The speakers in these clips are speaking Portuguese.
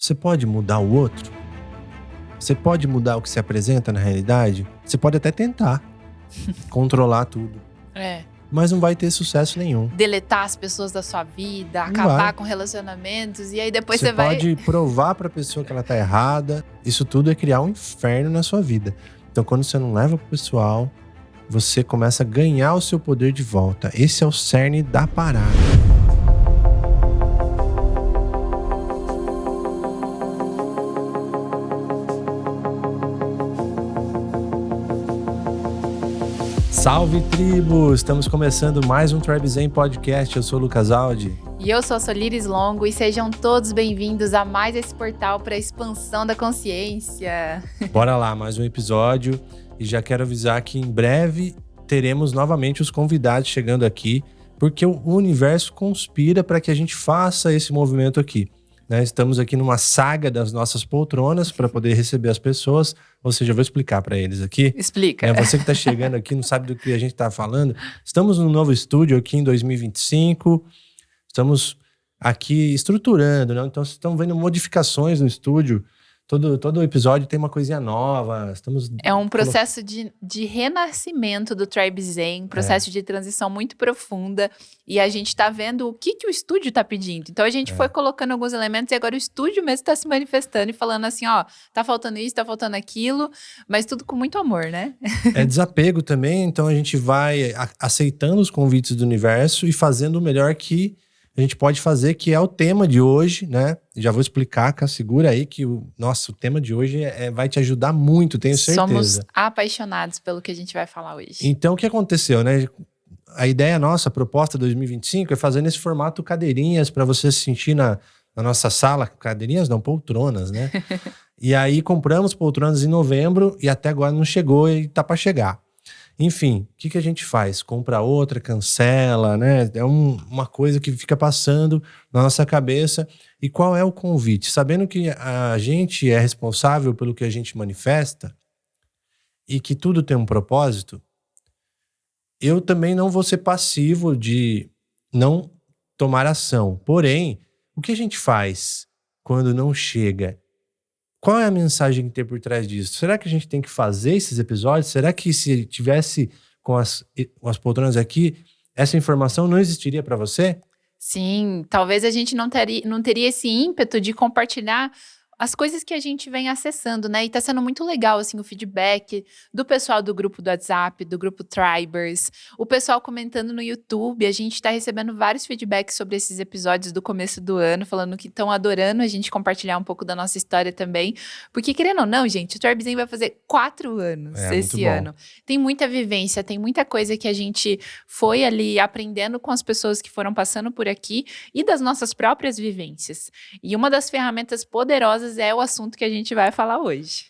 Você pode mudar o outro? Você pode mudar o que se apresenta na realidade? Você pode até tentar controlar tudo. Mas não vai ter sucesso nenhum. Deletar as pessoas da sua vida, acabar com relacionamentos, e aí depois você vai... Você pode provar pra pessoa que ela tá errada. Isso tudo é criar um inferno na sua vida. Então, quando você não leva pro pessoal, você começa a ganhar o seu poder de volta. Esse é o cerne da parada. Salve, tribo! Estamos começando mais um Tribe Zen Podcast. Eu sou o Lucas Aldi. E eu sou a Solires Longo. E sejam todos bem-vindos a mais esse portal para a expansão da consciência. Bora lá, mais um episódio. E já quero avisar que em breve teremos novamente os convidados chegando aqui, porque o universo conspira para que a gente faça esse movimento aqui. Estamos aqui numa saga das nossas poltronas para poder receber as pessoas. Ou seja, eu vou explicar para eles aqui. Explica. Você que está chegando aqui, não sabe do que a gente está falando. Estamos num novo estúdio aqui em 2025. Estamos aqui estruturando, né? Então, vocês estão vendo modificações no estúdio. Todo episódio tem uma coisinha nova. É um processo de renascimento do Tribe Zen, um processo de transição muito profunda. E a gente tá vendo o que o estúdio tá pedindo. Então a gente foi colocando alguns elementos e agora o estúdio mesmo tá se manifestando e falando assim, ó, tá faltando isso, tá faltando aquilo, mas tudo com muito amor, né? É desapego também, então a gente vai aceitando os convites do universo e fazendo o melhor que a gente pode fazer, que é o tema de hoje, né? Já vou explicar, segura aí que o tema de hoje vai te ajudar muito, tenho certeza. Somos apaixonados pelo que a gente vai falar hoje. Então, o que aconteceu, né? A ideia nossa, a proposta 2025, é fazer nesse formato cadeirinhas para você se sentir na nossa sala. Cadeirinhas não, poltronas, né? E aí compramos poltronas em novembro e até agora não chegou e tá para chegar. Enfim, o que a gente faz? Compra outra, cancela, né? É uma coisa que fica passando na nossa cabeça. E qual é o convite? Sabendo que a gente é responsável pelo que a gente manifesta e que tudo tem um propósito, eu também não vou ser passivo de não tomar ação. Porém, o que a gente faz quando não chega? Qual é a mensagem que tem por trás disso? Será que a gente tem que fazer esses episódios? Será que se tivesse com as poltronas aqui, essa informação não existiria para você? Sim, talvez a gente não teria esse ímpeto de compartilhar as coisas que a gente vem acessando, né? E tá sendo muito legal, assim, o feedback do pessoal do grupo do WhatsApp, do grupo Tribers, o pessoal comentando no YouTube. A gente tá recebendo vários feedbacks sobre esses episódios do começo do ano, falando que estão adorando a gente compartilhar um pouco da nossa história também. Porque, querendo ou não, gente, o Tribe Zen vai fazer 4 anos esse ano. Tem muita vivência, tem muita coisa que a gente foi ali aprendendo com as pessoas que foram passando por aqui e das nossas próprias vivências. E uma das ferramentas poderosas é o assunto que a gente vai falar hoje.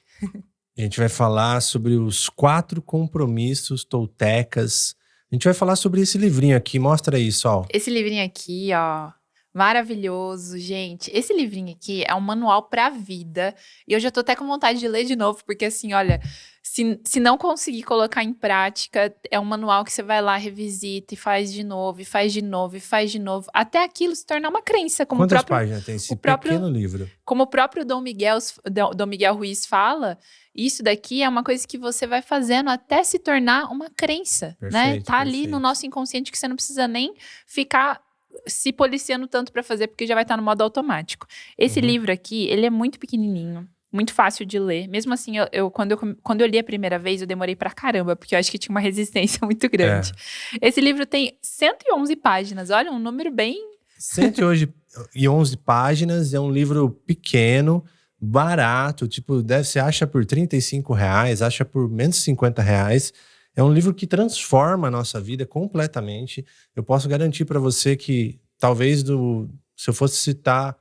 A gente vai falar sobre os 4 compromissos toltecas. A gente vai falar sobre esse livrinho aqui. Mostra aí, Sol. Esse livrinho aqui, ó, maravilhoso, gente. Esse livrinho aqui é um manual pra vida. E eu já tô até com vontade de ler de novo, porque assim, olha, se não conseguir colocar em prática, é um manual que você vai lá, revisita e faz de novo, e faz de novo, e faz de novo, até aquilo se tornar uma crença. Como Quantas páginas tem esse pequeno livro? Como o próprio Dom Miguel Ruiz fala, isso daqui é uma coisa que você vai fazendo até se tornar uma crença, né? Tá ali no nosso inconsciente que você não precisa nem ficar se policiando tanto para fazer, porque já vai estar no modo automático. Esse livro aqui, ele é muito pequenininho, muito fácil de ler. Mesmo assim, quando eu li a primeira vez, eu demorei pra caramba, porque eu acho que tinha uma resistência muito grande. Esse livro tem 111 páginas, olha, um número bem... 111 páginas, é um livro pequeno, barato, tipo, você acha por R$35, acha por menos de R$50. É um livro que transforma a nossa vida completamente. Eu posso garantir para você que talvez se eu fosse citar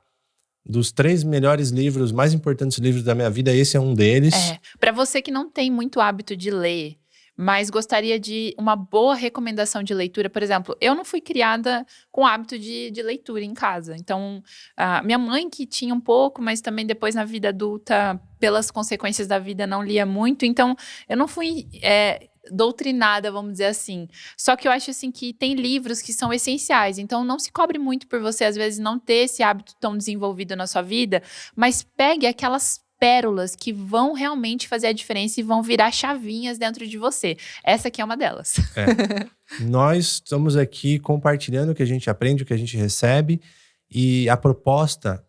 dos 3 melhores livros, mais importantes livros da minha vida, esse é um deles. Para você que não tem muito hábito de ler, mas gostaria de uma boa recomendação de leitura, por exemplo, eu não fui criada com hábito de leitura em casa. Então, minha mãe que tinha um pouco, mas também depois na vida adulta, pelas consequências da vida, não lia muito. Então, eu não fui doutrinada, vamos dizer assim. Só que eu acho assim que tem livros que são essenciais. Então não se cobre muito por você, às vezes, não ter esse hábito tão desenvolvido na sua vida, mas pegue aquelas pérolas que vão realmente fazer a diferença e vão virar chavinhas dentro de você. Essa aqui é uma delas. Nós estamos aqui compartilhando o que a gente aprende, o que a gente recebe, e a proposta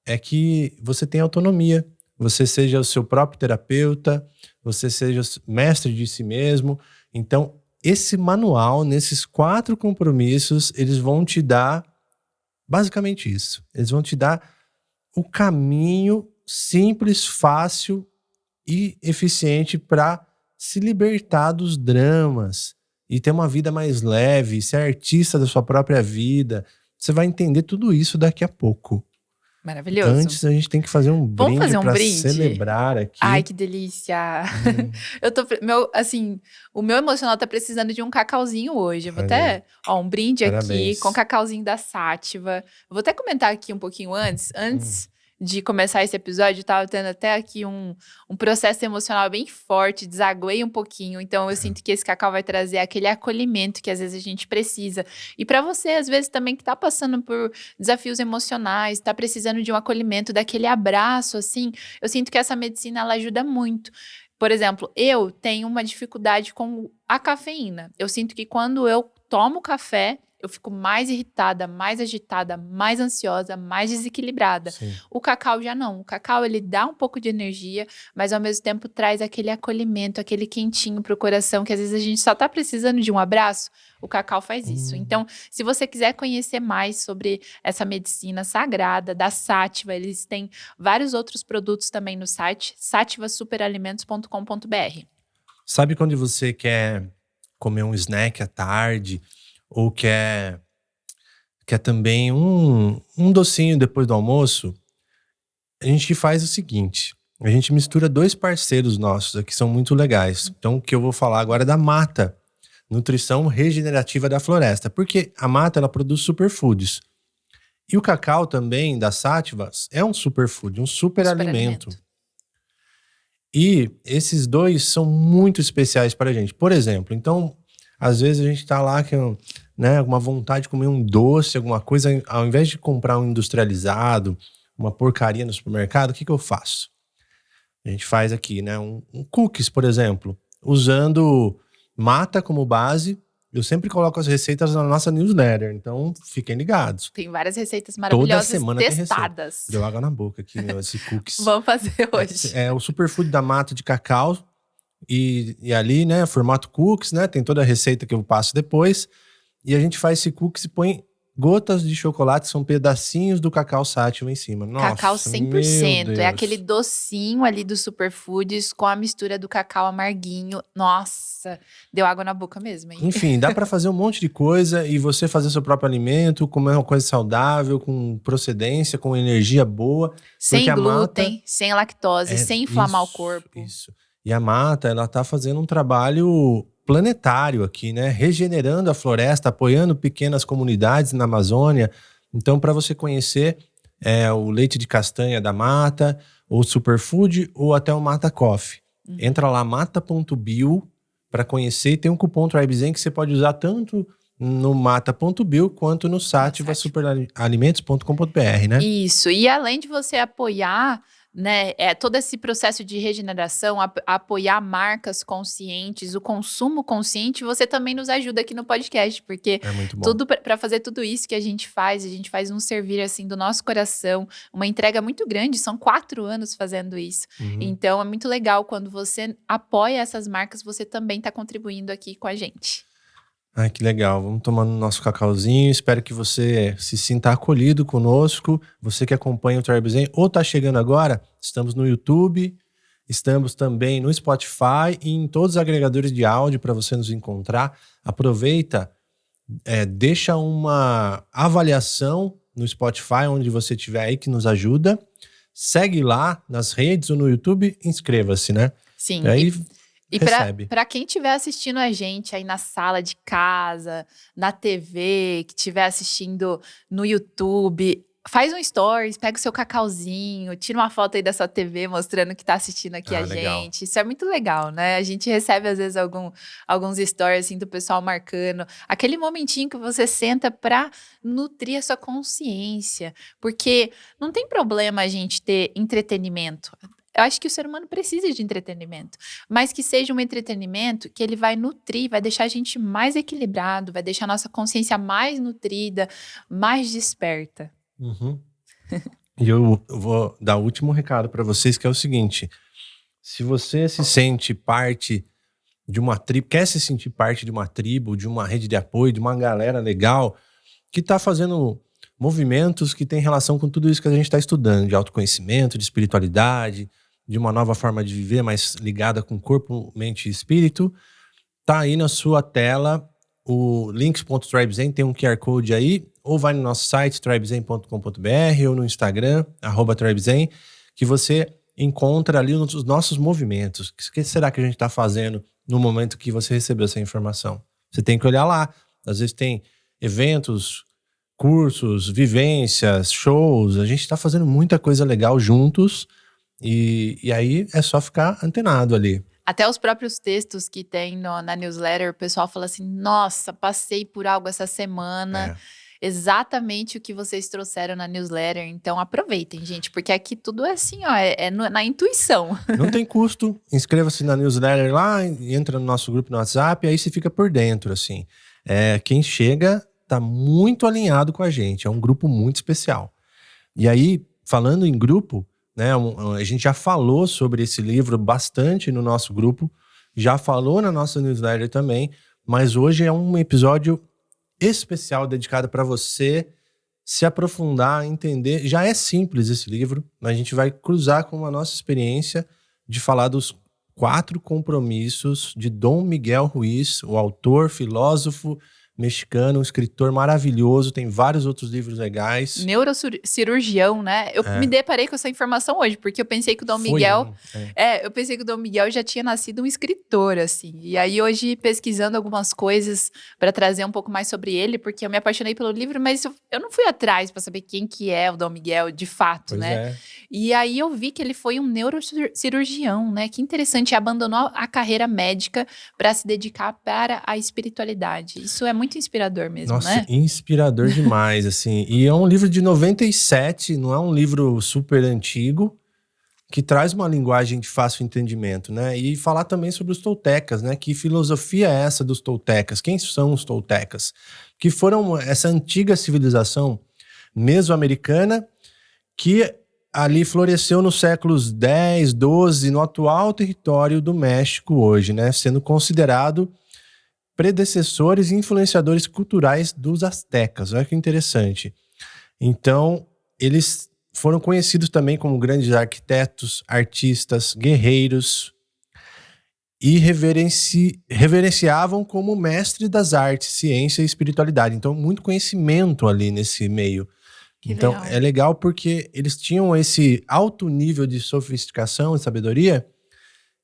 é que você tenha autonomia, você seja o seu próprio terapeuta, você seja mestre de si mesmo. Então, esse manual, nesses 4 compromissos, eles vão te dar basicamente isso. Eles vão te dar o caminho simples, fácil e eficiente para se libertar dos dramas e ter uma vida mais leve, ser artista da sua própria vida. Você vai entender tudo isso daqui a pouco. Maravilhoso. Antes a gente tem que fazer um brinde para celebrar aqui. Ai, que delícia. Eu tô, o meu emocional tá precisando de um cacauzinho hoje. Eu vou até, um brinde aqui com cacauzinho da Sátiva. Eu vou até comentar aqui um pouquinho antes de começar esse episódio, eu tava tendo até aqui um processo emocional bem forte, desaguei um pouquinho, então eu sinto que esse cacau vai trazer aquele acolhimento que às vezes a gente precisa. E para você, às vezes, também que tá passando por desafios emocionais, tá precisando de um acolhimento, daquele abraço, assim, eu sinto que essa medicina, ela ajuda muito. Por exemplo, eu tenho uma dificuldade com a cafeína. Eu sinto que quando eu tomo café, eu fico mais irritada, mais agitada, mais ansiosa, mais desequilibrada. Sim. O cacau já não. O cacau, ele dá um pouco de energia, mas ao mesmo tempo traz aquele acolhimento, aquele quentinho pro coração, que às vezes a gente só tá precisando de um abraço. O cacau faz isso. Então, se você quiser conhecer mais sobre essa medicina sagrada da Sátiva, eles têm vários outros produtos também no site, sativasuperalimentos.com.br. Sabe quando você quer comer um snack à tarde, ou quer também um docinho depois do almoço? A gente faz o seguinte: a gente mistura 2 parceiros nossos aqui, são muito legais. Então, o que eu vou falar agora é da Mata, Nutrição Regenerativa da Floresta, porque a Mata, ela produz superfoods. E o cacau também, da Sátiva, é um superfood, um superalimento. E esses 2 são muito especiais para a gente. Por exemplo, então, às vezes a gente tá lá com, né, uma vontade de comer um doce, alguma coisa, ao invés de comprar um industrializado, uma porcaria no supermercado, o que eu faço? A gente faz aqui, né, um cookies, por exemplo, usando Mata como base. Eu sempre coloco as receitas na nossa newsletter, então fiquem ligados. Tem várias receitas maravilhosas toda semana testadas. Tem Deu água na boca aqui, meu, esse cookies. Vamos fazer hoje. É o superfood da Mata de cacau. E ali, né, formato cookies, né, tem toda a receita que eu passo depois. E a gente faz esse cookies e põe gotas de chocolate, são pedacinhos do cacau Sátiva em cima. Nossa, cacau 100%, é aquele docinho ali do superfoods com a mistura do cacau amarguinho. Nossa, deu água na boca mesmo, hein? Enfim, dá pra fazer um monte de coisa e você fazer seu próprio alimento, comer uma coisa saudável, com procedência, com energia boa. Sem glúten, sem lactose, sem inflamar o corpo. Isso. E a Mata, ela tá fazendo um trabalho planetário aqui, né? Regenerando a floresta, apoiando pequenas comunidades na Amazônia. Então, para você conhecer o leite de castanha da Mata, ou Superfood, ou até o Mata Coffee. Entra lá, mata.bio, para conhecer. E tem um cupom TribeZen que você pode usar tanto no mata.bio quanto no sativasuperalimentos.com.br, né? Isso. E além de você apoiar, né, todo esse processo de regeneração, apoiar marcas conscientes, o consumo consciente, você também nos ajuda aqui no podcast, porque é muito bom. Tudo para fazer tudo isso que a gente faz um servir assim do nosso coração, uma entrega muito grande, são 4 anos fazendo isso. Então é muito legal quando você apoia essas marcas, você também está contribuindo aqui com a gente. Ai, que legal. Vamos tomando nosso cacauzinho. Espero que você se sinta acolhido conosco. Você que acompanha o TribeZen ou está chegando agora, estamos no YouTube, estamos também no Spotify e em todos os agregadores de áudio para você nos encontrar. Aproveita, deixa uma avaliação no Spotify, onde você estiver aí, que nos ajuda. Segue lá nas redes ou no YouTube, inscreva-se, né? Sim. E aí, e para quem estiver assistindo a gente aí na sala de casa, na TV, que estiver assistindo no YouTube, Faz um stories, pega o seu cacauzinho, tira uma foto aí da sua TV mostrando que tá assistindo aqui a legal. gente. Isso é muito legal, né? A gente recebe, às vezes, alguns stories assim, do pessoal marcando. Aquele momentinho que você senta pra nutrir a sua consciência. Porque não tem problema a gente ter entretenimento. Eu acho que o ser humano precisa de entretenimento. Mas que seja um entretenimento que ele vai nutrir, vai deixar a gente mais equilibrado, vai deixar a nossa consciência mais nutrida, mais desperta. Uhum. E eu vou dar o último recado para vocês, que é o seguinte: se você se sente parte de uma tribo, quer se sentir parte de uma tribo, de uma rede de apoio, de uma galera legal que está fazendo movimentos que tem relação com tudo isso que a gente está estudando, de autoconhecimento, de espiritualidade, de uma nova forma de viver mais ligada com corpo, mente e espírito, tá aí na sua tela o links.tribezen, tem um QR Code aí, ou vai no nosso site tribezen.com.br ou no Instagram, @tribezen, que você encontra ali os nossos movimentos. O que será que a gente está fazendo no momento que você recebeu essa informação? Você tem que olhar lá. Às vezes tem eventos, cursos, vivências, shows. A gente está fazendo muita coisa legal juntos e aí é só ficar antenado ali. Até os próprios textos que tem na newsletter, o pessoal fala assim, nossa, passei por algo essa semana, exatamente o que vocês trouxeram na newsletter. Então aproveitem, gente, porque aqui tudo é assim, ó, na intuição. Não tem custo, inscreva-se na newsletter lá, entra no nosso grupo no WhatsApp, aí você fica por dentro, assim. Quem chega tá muito alinhado com a gente, é um grupo muito especial. E aí, falando em grupo, né, a gente já falou sobre esse livro bastante no nosso grupo, já falou na nossa newsletter também, mas hoje é um episódio especial dedicado para você se aprofundar, entender. Já é simples esse livro, mas a gente vai cruzar com a nossa experiência de falar dos 4 compromissos de Dom Miguel Ruiz, o autor, filósofo mexicano, um escritor maravilhoso, tem vários outros livros legais. Neurocirurgião, né? Eu me deparei com essa informação hoje, porque eu pensei que o Dom Miguel... eu pensei que o Dom Miguel já tinha nascido um escritor, assim. E aí hoje, pesquisando algumas coisas para trazer um pouco mais sobre ele, porque eu me apaixonei pelo livro, mas eu não fui atrás para saber quem que é o Dom Miguel de fato, né? E aí eu vi que ele foi um neurocirurgião, né? Que interessante, abandonou a carreira médica para se dedicar para a espiritualidade. Isso é muito inspirador mesmo, Nossa, né? inspirador demais, assim. E é um livro de 97, não é um livro super antigo, que traz uma linguagem de fácil entendimento, né? E falar também sobre os toltecas, né? Que filosofia é essa dos toltecas? Quem são os toltecas? Que foram essa antiga civilização mesoamericana que ali floresceu nos séculos 10, 12, no atual território do México hoje, né? Sendo considerado predecessores e influenciadores culturais dos astecas. Olha que interessante. Então, eles foram conhecidos também como grandes arquitetos, artistas, guerreiros e reverenciavam como mestre das artes, ciência e espiritualidade. Então, muito conhecimento ali nesse meio. Então, legal. É legal porque eles tinham esse alto nível de sofisticação e sabedoria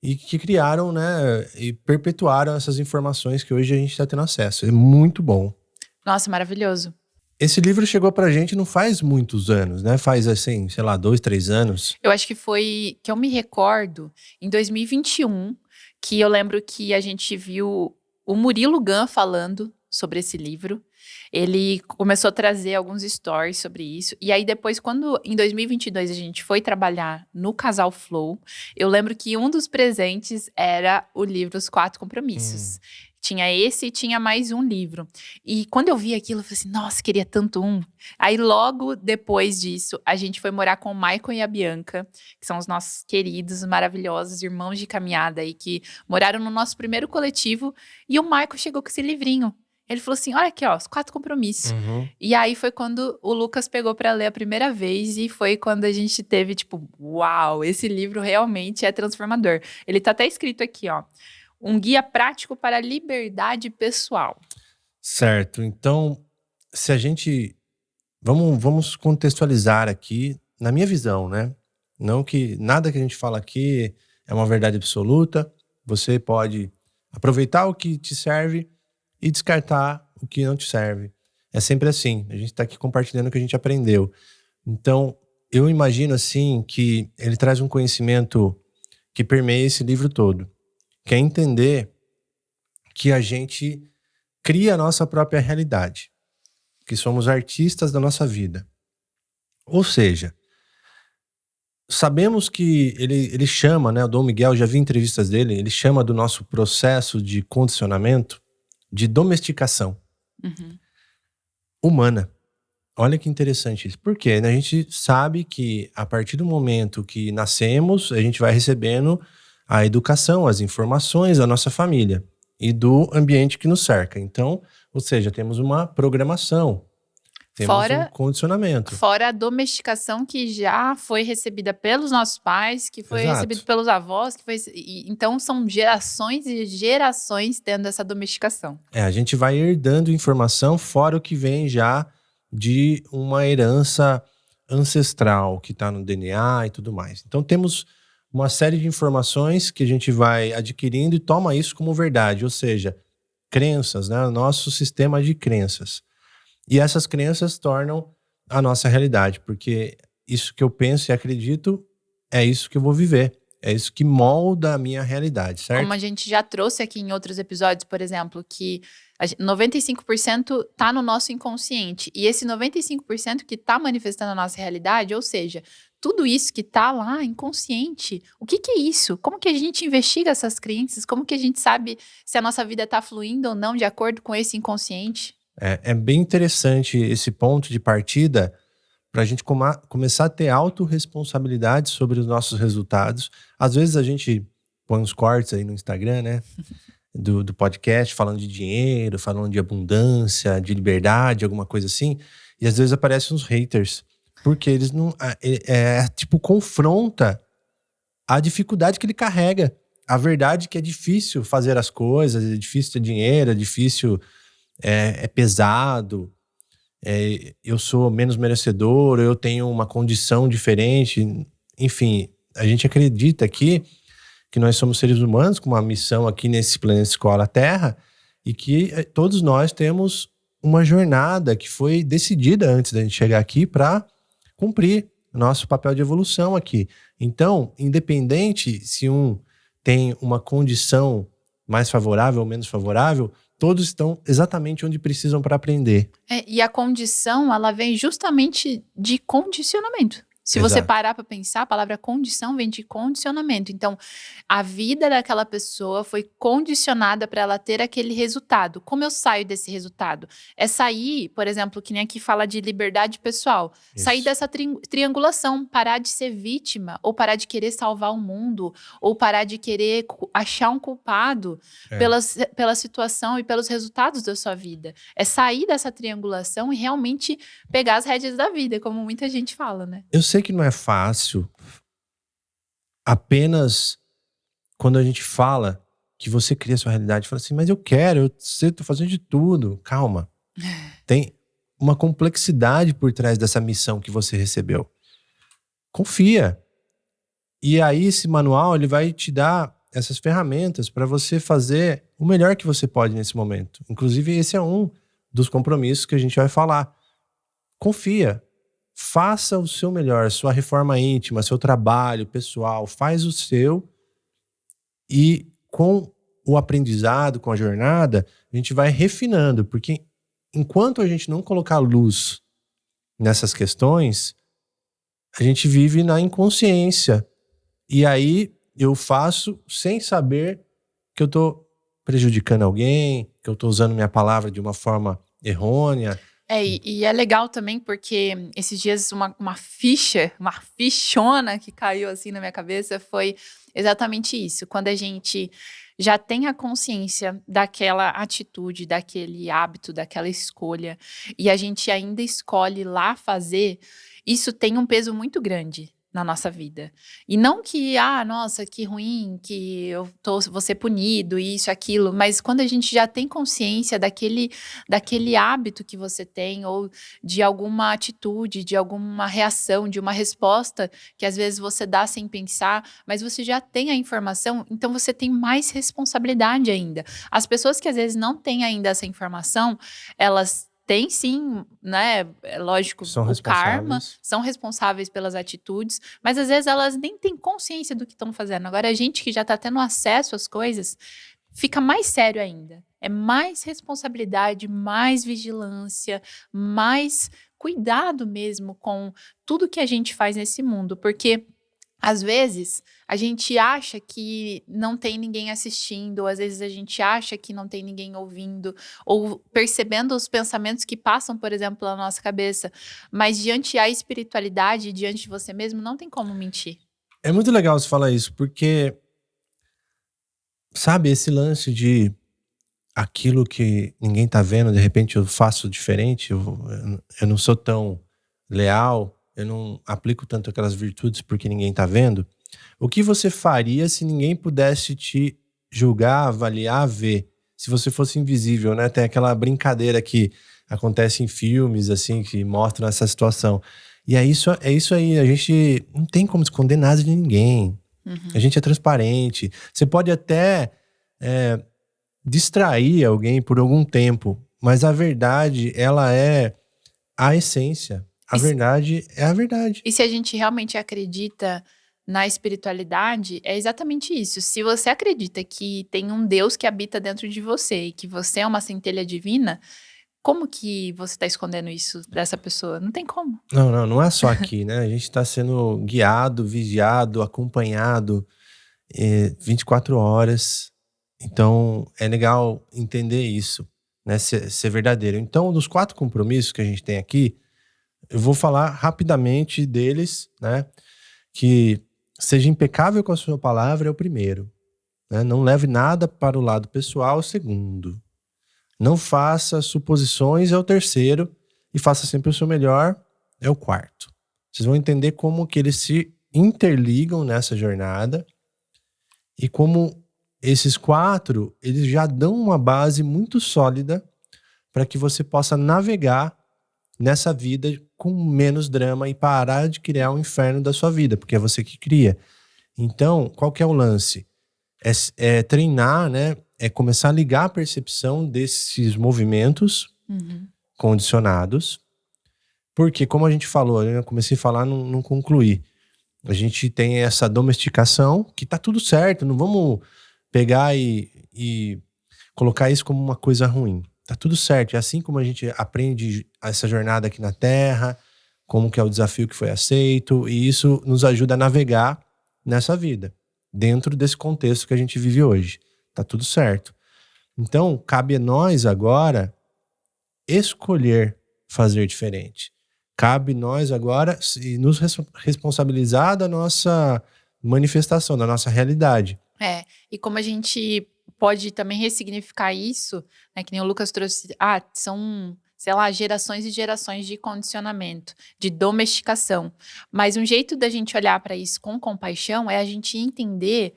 e que criaram, né, e perpetuaram essas informações que hoje a gente está tendo acesso. É muito bom. Nossa, maravilhoso. Esse livro chegou pra gente não faz muitos anos, né? Faz, assim, sei lá, 2, 3 anos. Eu acho que foi, que eu me recordo, em 2021, que eu lembro que a gente viu o Murilo Gun falando sobre esse livro. Ele começou a trazer alguns stories sobre isso. E aí depois, quando em 2022 a gente foi trabalhar no Casal Flow, eu lembro que um dos presentes era o livro Os 4 Compromissos. Tinha esse e tinha mais um livro. E quando eu vi aquilo, eu falei assim, nossa, queria tanto um. Aí logo depois disso, a gente foi morar com o Maicon e a Bianca, que são os nossos queridos, maravilhosos irmãos de caminhada aí, que moraram no nosso primeiro coletivo. E o Maicon chegou com esse livrinho. Ele falou assim, olha aqui, ó, Os 4 Compromissos. E aí foi quando o Lucas pegou pra ler a primeira vez e foi quando a gente teve, tipo, uau, esse livro realmente é transformador. Ele tá até escrito aqui, ó, um guia prático para a liberdade pessoal. Certo, então, se a gente... Vamos contextualizar aqui, na minha visão, né? Não que nada que a gente fala aqui é uma verdade absoluta. Você pode aproveitar o que te serve e descartar o que não te serve. É sempre assim. A gente está aqui compartilhando o que a gente aprendeu. Então, eu imagino assim que ele traz um conhecimento que permeia esse livro todo, que é entender que a gente cria a nossa própria realidade, que somos artistas da nossa vida. Ou seja, sabemos que ele chama, né, o Dom Miguel, já vi entrevistas dele, ele chama do nosso processo de condicionamento de domesticação humana. Olha que interessante isso. Por quê? A gente sabe que a partir do momento que nascemos, a gente vai recebendo a educação, as informações da nossa família e do ambiente que nos cerca. Então, ou seja, temos uma programação, temos um condicionamento. Fora a domesticação que já foi recebida pelos nossos pais, que foi recebida pelos avós, então são gerações e gerações tendo essa domesticação. A gente vai herdando informação fora o que vem já de uma herança ancestral que está no DNA e tudo mais. Então temos uma série de informações que a gente vai adquirindo e toma isso como verdade, ou seja, crenças, né? O nosso sistema de crenças. E essas crenças tornam a nossa realidade, porque isso que eu penso e acredito é isso que eu vou viver. É isso que molda a minha realidade, certo? Como a gente já trouxe aqui em outros episódios, por exemplo, que 95% tá no nosso inconsciente. E esse 95% que tá manifestando a nossa realidade, ou seja, tudo isso que tá lá inconsciente, o que é isso? Como que a gente investiga essas crenças? Como que a gente sabe se a nossa vida tá fluindo ou não de acordo com esse inconsciente? É bem interessante esse ponto de partida para a gente começar a ter autorresponsabilidade sobre os nossos resultados. Às vezes a gente põe uns cortes aí no Instagram, né? Do podcast, falando de dinheiro, falando de abundância, de liberdade, alguma coisa assim. E às vezes aparecem uns haters. Porque eles não... tipo, confronta a dificuldade que ele carrega. A verdade que é difícil fazer as coisas, é difícil ter dinheiro, é difícil... É pesado... eu sou menos merecedor, eu tenho uma condição diferente. Enfim, a gente acredita aqui que nós somos seres humanos com uma missão aqui nesse planeta Escola Terra e que todos nós temos uma jornada que foi decidida antes da gente chegar aqui para cumprir nosso papel de evolução aqui. Então, independente se um tem uma condição mais favorável ou menos favorável, todos estão exatamente onde precisam para aprender. E a condição, ela vem justamente de condicionamento. Se você parar para pensar, a palavra condição vem de condicionamento. Então, a vida daquela pessoa foi condicionada para ela ter aquele resultado. Como eu saio desse resultado? É sair, por exemplo, que nem aqui fala de liberdade pessoal. Isso. Sair dessa triangulação, parar de ser vítima, ou parar de querer salvar o mundo, ou parar de querer achar um culpado pela situação e pelos resultados da sua vida. É sair dessa triangulação e realmente pegar as rédeas da vida, como muita gente fala, né? Eu sei que não é fácil, apenas quando a gente fala que você cria a sua realidade, fala assim, mas eu quero, eu tô fazendo de tudo. Calma. Tem uma complexidade por trás dessa missão que você recebeu. Confia. E aí esse manual, ele vai te dar essas ferramentas para você fazer o melhor que você pode nesse momento. Inclusive, esse é um dos compromissos que a gente vai falar. Confia. Faça o seu melhor, sua reforma íntima, seu trabalho pessoal, faz o seu e com o aprendizado, com a jornada, a gente vai refinando, porque enquanto a gente não colocar luz nessas questões, a gente vive na inconsciência. E aí eu faço sem saber que eu tô prejudicando alguém, que eu tô usando minha palavra de uma forma errônea. E é legal também porque esses dias uma fichona que caiu assim na minha cabeça foi exatamente isso. Quando a gente já tem a consciência daquela atitude, daquele hábito, daquela escolha, e a gente ainda escolhe lá fazer, isso tem um peso muito grande na nossa vida. E não que, nossa, que ruim, que vou ser punido, isso, aquilo, mas quando a gente já tem consciência daquele hábito que você tem, ou de alguma atitude, de alguma reação, de uma resposta, que às vezes você dá sem pensar, mas você já tem a informação, então você tem mais responsabilidade ainda. As pessoas que às vezes não têm ainda essa informação, elas tem sim, né? É lógico, São o karma, responsáveis. são responsáveis pelas atitudes, mas às vezes elas nem têm consciência do que estão fazendo. Agora, a gente que já está tendo acesso às coisas, fica mais sério ainda. É mais responsabilidade, mais vigilância, mais cuidado mesmo com tudo que a gente faz nesse mundo, porque às vezes a gente acha que não tem ninguém assistindo, ou às vezes a gente acha que não tem ninguém ouvindo, ou percebendo os pensamentos que passam, por exemplo, pela nossa cabeça. Mas diante da espiritualidade, diante de você mesmo, não tem como mentir. É muito legal você falar isso, porque, sabe, esse lance de aquilo que ninguém tá vendo, de repente eu faço diferente, eu não sou tão leal, eu não aplico tanto aquelas virtudes porque ninguém tá vendo. O que você faria se ninguém pudesse te julgar, avaliar, ver? Se você fosse invisível, né? Tem aquela brincadeira que acontece em filmes, assim, que mostram essa situação. E é isso aí, a gente não tem como esconder nada de ninguém. A gente é transparente. Você pode até distrair alguém por algum tempo, mas a verdade, ela é a essência. A verdade é a verdade. E se a gente realmente acredita na espiritualidade, é exatamente isso. Se você acredita que tem um Deus que habita dentro de você e que você é uma centelha divina, como que você está escondendo isso dessa pessoa? Não tem como. Não é só aqui, né? A gente está sendo guiado, vigiado, acompanhado 24 horas. Então, é legal entender isso, né? Ser verdadeiro. Então, dos 4 compromissos que a gente tem aqui, eu vou falar rapidamente deles, né? Que seja impecável com a sua palavra é o primeiro, né? Não leve nada para o lado pessoal, é o segundo. Não faça suposições, é o terceiro. E faça sempre o seu melhor, é o quarto. Vocês vão entender como que eles se interligam nessa jornada e como esses 4, eles já dão uma base muito sólida para que você possa navegar nessa vida com menos drama e parar de criar um inferno da sua vida, porque é você que cria. Então, qual que é o lance? É treinar, né? É começar a ligar a percepção desses movimentos condicionados. Porque, como a gente falou, eu comecei a falar, não concluí. A gente tem essa domesticação, que tá tudo certo, não vamos pegar e colocar isso como uma coisa ruim. Tá tudo certo. É assim como a gente aprende essa jornada aqui na Terra, como que é o desafio que foi aceito, e isso nos ajuda a navegar nessa vida, dentro desse contexto que a gente vive hoje. Tá tudo certo. Então, cabe a nós agora escolher fazer diferente. Cabe nós agora nos responsabilizar da nossa manifestação, da nossa realidade. E como a gente pode também ressignificar isso, né, que nem o Lucas trouxe, são, sei lá, gerações e gerações de condicionamento, de domesticação. Mas um jeito da gente olhar para isso com compaixão é a gente entender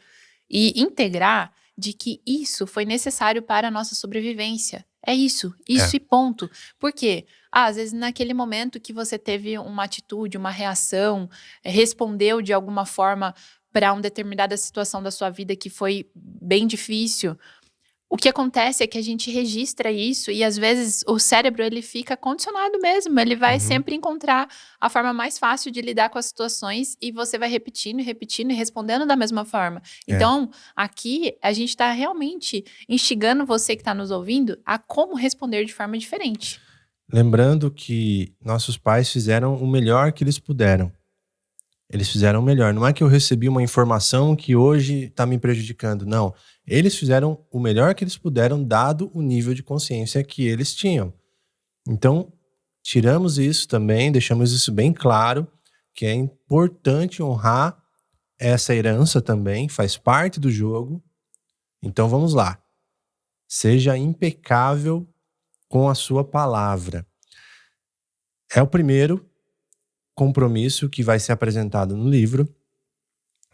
e integrar de que isso foi necessário para a nossa sobrevivência. É isso e ponto. Por quê? Às vezes naquele momento que você teve uma atitude, uma reação, respondeu de alguma forma para uma determinada situação da sua vida que foi bem difícil, o que acontece é que a gente registra isso e às vezes o cérebro ele fica condicionado mesmo, ele vai sempre encontrar a forma mais fácil de lidar com as situações e você vai repetindo e repetindo e respondendo da mesma forma. Então, aqui a gente está realmente instigando você que está nos ouvindo a como responder de forma diferente. Lembrando que nossos pais fizeram o melhor que eles puderam. Eles fizeram o melhor. Não é que eu recebi uma informação que hoje está me prejudicando. Não. Eles fizeram o melhor que eles puderam, dado o nível de consciência que eles tinham. Então, tiramos isso também, deixamos isso bem claro, que é importante honrar essa herança também, faz parte do jogo. Então, vamos lá. Seja impecável com a sua palavra. É o primeiro compromisso que vai ser apresentado no livro.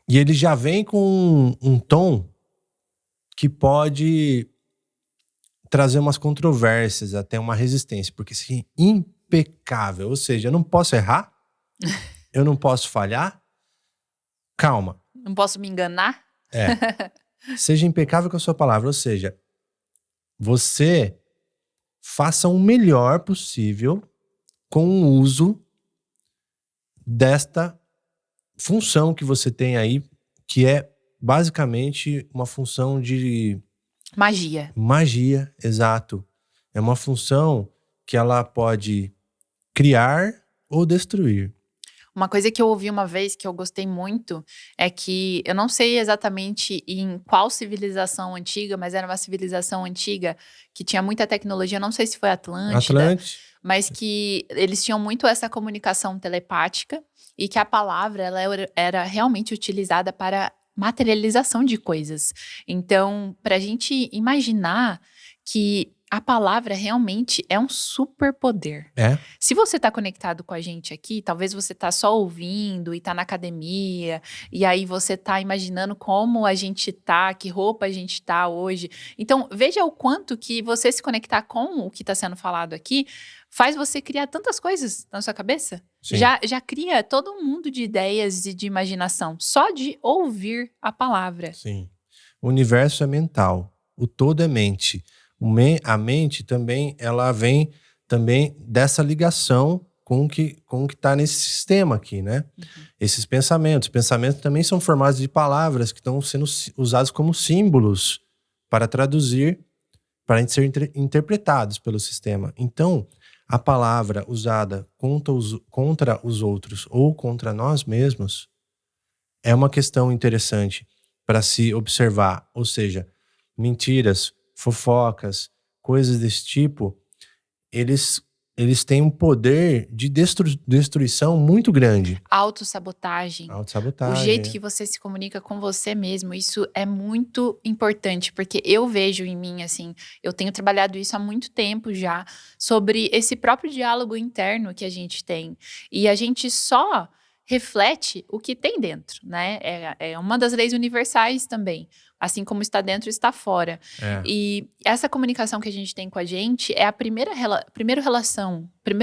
E ele já vem com um tom que pode trazer umas controvérsias, até uma resistência, porque assim, impecável, ou seja, eu não posso errar, eu não posso falhar. Calma. Não posso me enganar? Seja impecável com a sua palavra, ou seja, você faça o melhor possível com o uso desta função que você tem aí, que é basicamente uma função de magia, exato. É uma função que ela pode criar ou destruir. Uma coisa que eu ouvi uma vez que eu gostei muito é que eu não sei exatamente em qual civilização antiga, mas era uma civilização antiga que tinha muita tecnologia, eu não sei se foi Atlântida, mas que eles tinham muito essa comunicação telepática e que a palavra ela era realmente utilizada para materialização de coisas. Então, para a gente imaginar que a palavra realmente é um superpoder. Se você está conectado com a gente aqui, talvez você está só ouvindo e está na academia, e aí você está imaginando como a gente tá, que roupa a gente tá hoje. Então, veja o quanto que você se conectar com o que está sendo falado aqui faz você criar tantas coisas na sua cabeça. Já cria todo um mundo de ideias e de imaginação, só de ouvir a palavra. Sim. O universo é mental, o todo é mente. A mente também, ela vem também dessa ligação com o que está nesse sistema aqui, né? Esses pensamentos. Pensamentos também são formados de palavras que estão sendo usados como símbolos para traduzir, para ser interpretados pelo sistema. Então, a palavra usada contra os outros ou contra nós mesmos é uma questão interessante para se observar. Ou seja, mentiras, fofocas, coisas desse tipo, eles têm um poder de destruição muito grande. Autossabotagem. O jeito que você se comunica com você mesmo, isso é muito importante, porque eu vejo em mim, assim, eu tenho trabalhado isso há muito tempo já, sobre esse próprio diálogo interno que a gente tem. E a gente só reflete o que tem dentro, né? É uma das leis universais também. Assim como está dentro, está fora. E essa comunicação que a gente tem com a gente é a primeiro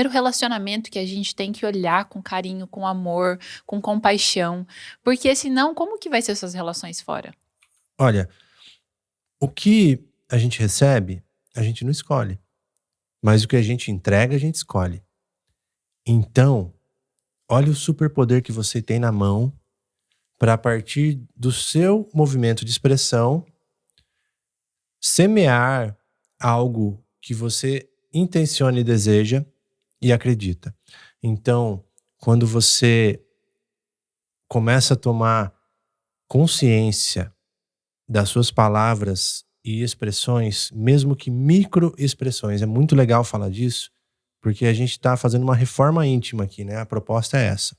relacionamento que a gente tem que olhar com carinho, com amor, com compaixão. Porque senão, como que vai ser suas relações fora? Olha, o que a gente recebe, a gente não escolhe. Mas o que a gente entrega, a gente escolhe. Então, olha o superpoder que você tem na mão para, a partir do seu movimento de expressão, semear algo que você intenciona e deseja e acredita. Então, quando você começa a tomar consciência das suas palavras e expressões, mesmo que microexpressões, é muito legal falar disso, porque a gente está fazendo uma reforma íntima aqui, né? A proposta é essa.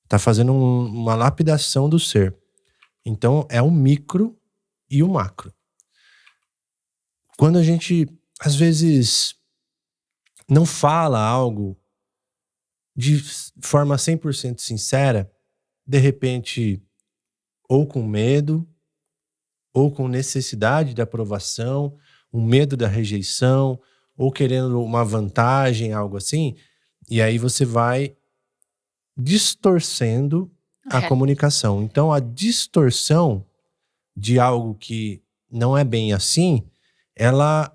Está fazendo uma lapidação do ser. Então, é o micro e o macro. Quando a gente, às vezes, não fala algo de forma 100% sincera, de repente, ou com medo, ou com necessidade de aprovação, um medo da rejeição, ou querendo uma vantagem, algo assim, e aí você vai distorcendo a comunicação. Então, a distorção de algo que não é bem assim, ela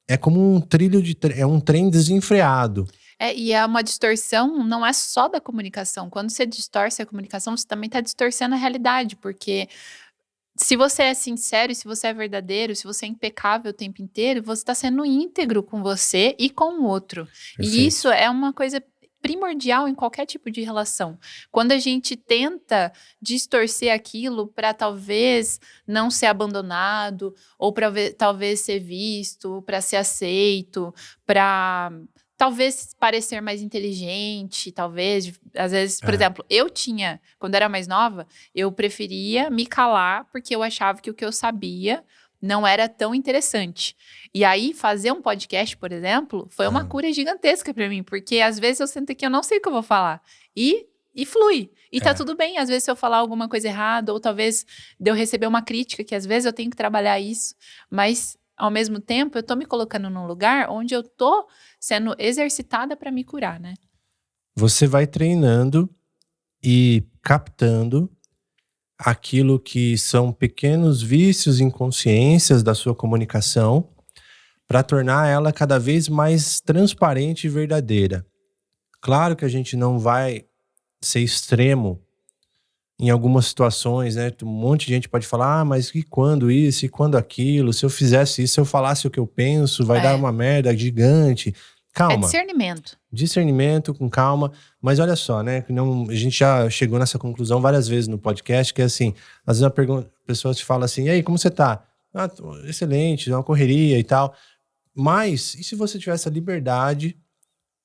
é como um trilho é um trem desenfreado. E é uma distorção, não é só da comunicação. Quando você distorce a comunicação, você também está distorcendo a realidade, porque se você é sincero e se você é verdadeiro, se você é impecável o tempo inteiro, você está sendo íntegro com você e com o outro. Perfeito. E isso é uma coisa primordial em qualquer tipo de relação. Quando a gente tenta distorcer aquilo para talvez não ser abandonado, ou para talvez ser visto, para ser aceito, para talvez parecer mais inteligente, talvez, às vezes, por exemplo, quando era mais nova, eu preferia me calar porque eu achava que o que eu sabia não era tão interessante. E aí, fazer um podcast, por exemplo, foi uma cura gigantesca pra mim, porque às vezes eu sinto que eu não sei o que eu vou falar. E flui. E tá tudo bem, às vezes, se eu falar alguma coisa errada, ou talvez de eu receber uma crítica, que às vezes eu tenho que trabalhar isso, mas ao mesmo tempo eu tô me colocando num lugar onde eu tô sendo exercitada pra me curar, né? Você vai treinando e captando aquilo que são pequenos vícios, inconsciências da sua comunicação, para tornar ela cada vez mais transparente e verdadeira. Claro que a gente não vai ser extremo em algumas situações, né? Um monte de gente pode falar, mas e quando isso, e quando aquilo? Se eu fizesse isso, se eu falasse o que eu penso, vai dar uma merda gigante. Calma. É discernimento. Discernimento, com calma. Mas olha só, né? A gente já chegou nessa conclusão várias vezes no podcast, que é assim, às vezes a pessoa te fala assim, e aí, como você tá? Ah, excelente, é uma correria e tal. Mas, e se você tivesse a liberdade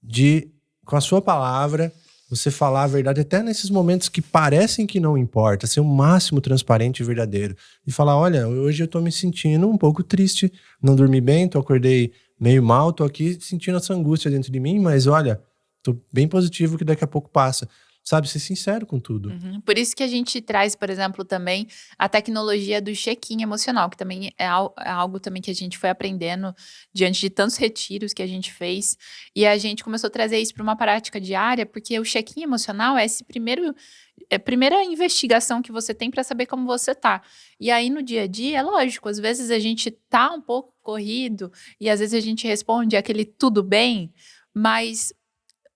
de, com a sua palavra, você falar a verdade até nesses momentos que parecem que não importa, ser o máximo transparente e verdadeiro. E falar, olha, hoje eu tô me sentindo um pouco triste, não dormi bem, acordei meio mal, tô aqui sentindo essa angústia dentro de mim, mas olha, tô bem positivo que daqui a pouco passa. Sabe, ser sincero com tudo. Uhum. Por isso que a gente traz, por exemplo, também a tecnologia do check-in emocional, que também é algo também que a gente foi aprendendo diante de tantos retiros que a gente fez. E a gente começou a trazer isso para uma prática diária, porque o check-in emocional é a primeira investigação que você tem para saber como você tá. E aí no dia a dia, é lógico, às vezes a gente tá um pouco corrido e às vezes a gente responde aquele tudo bem, mas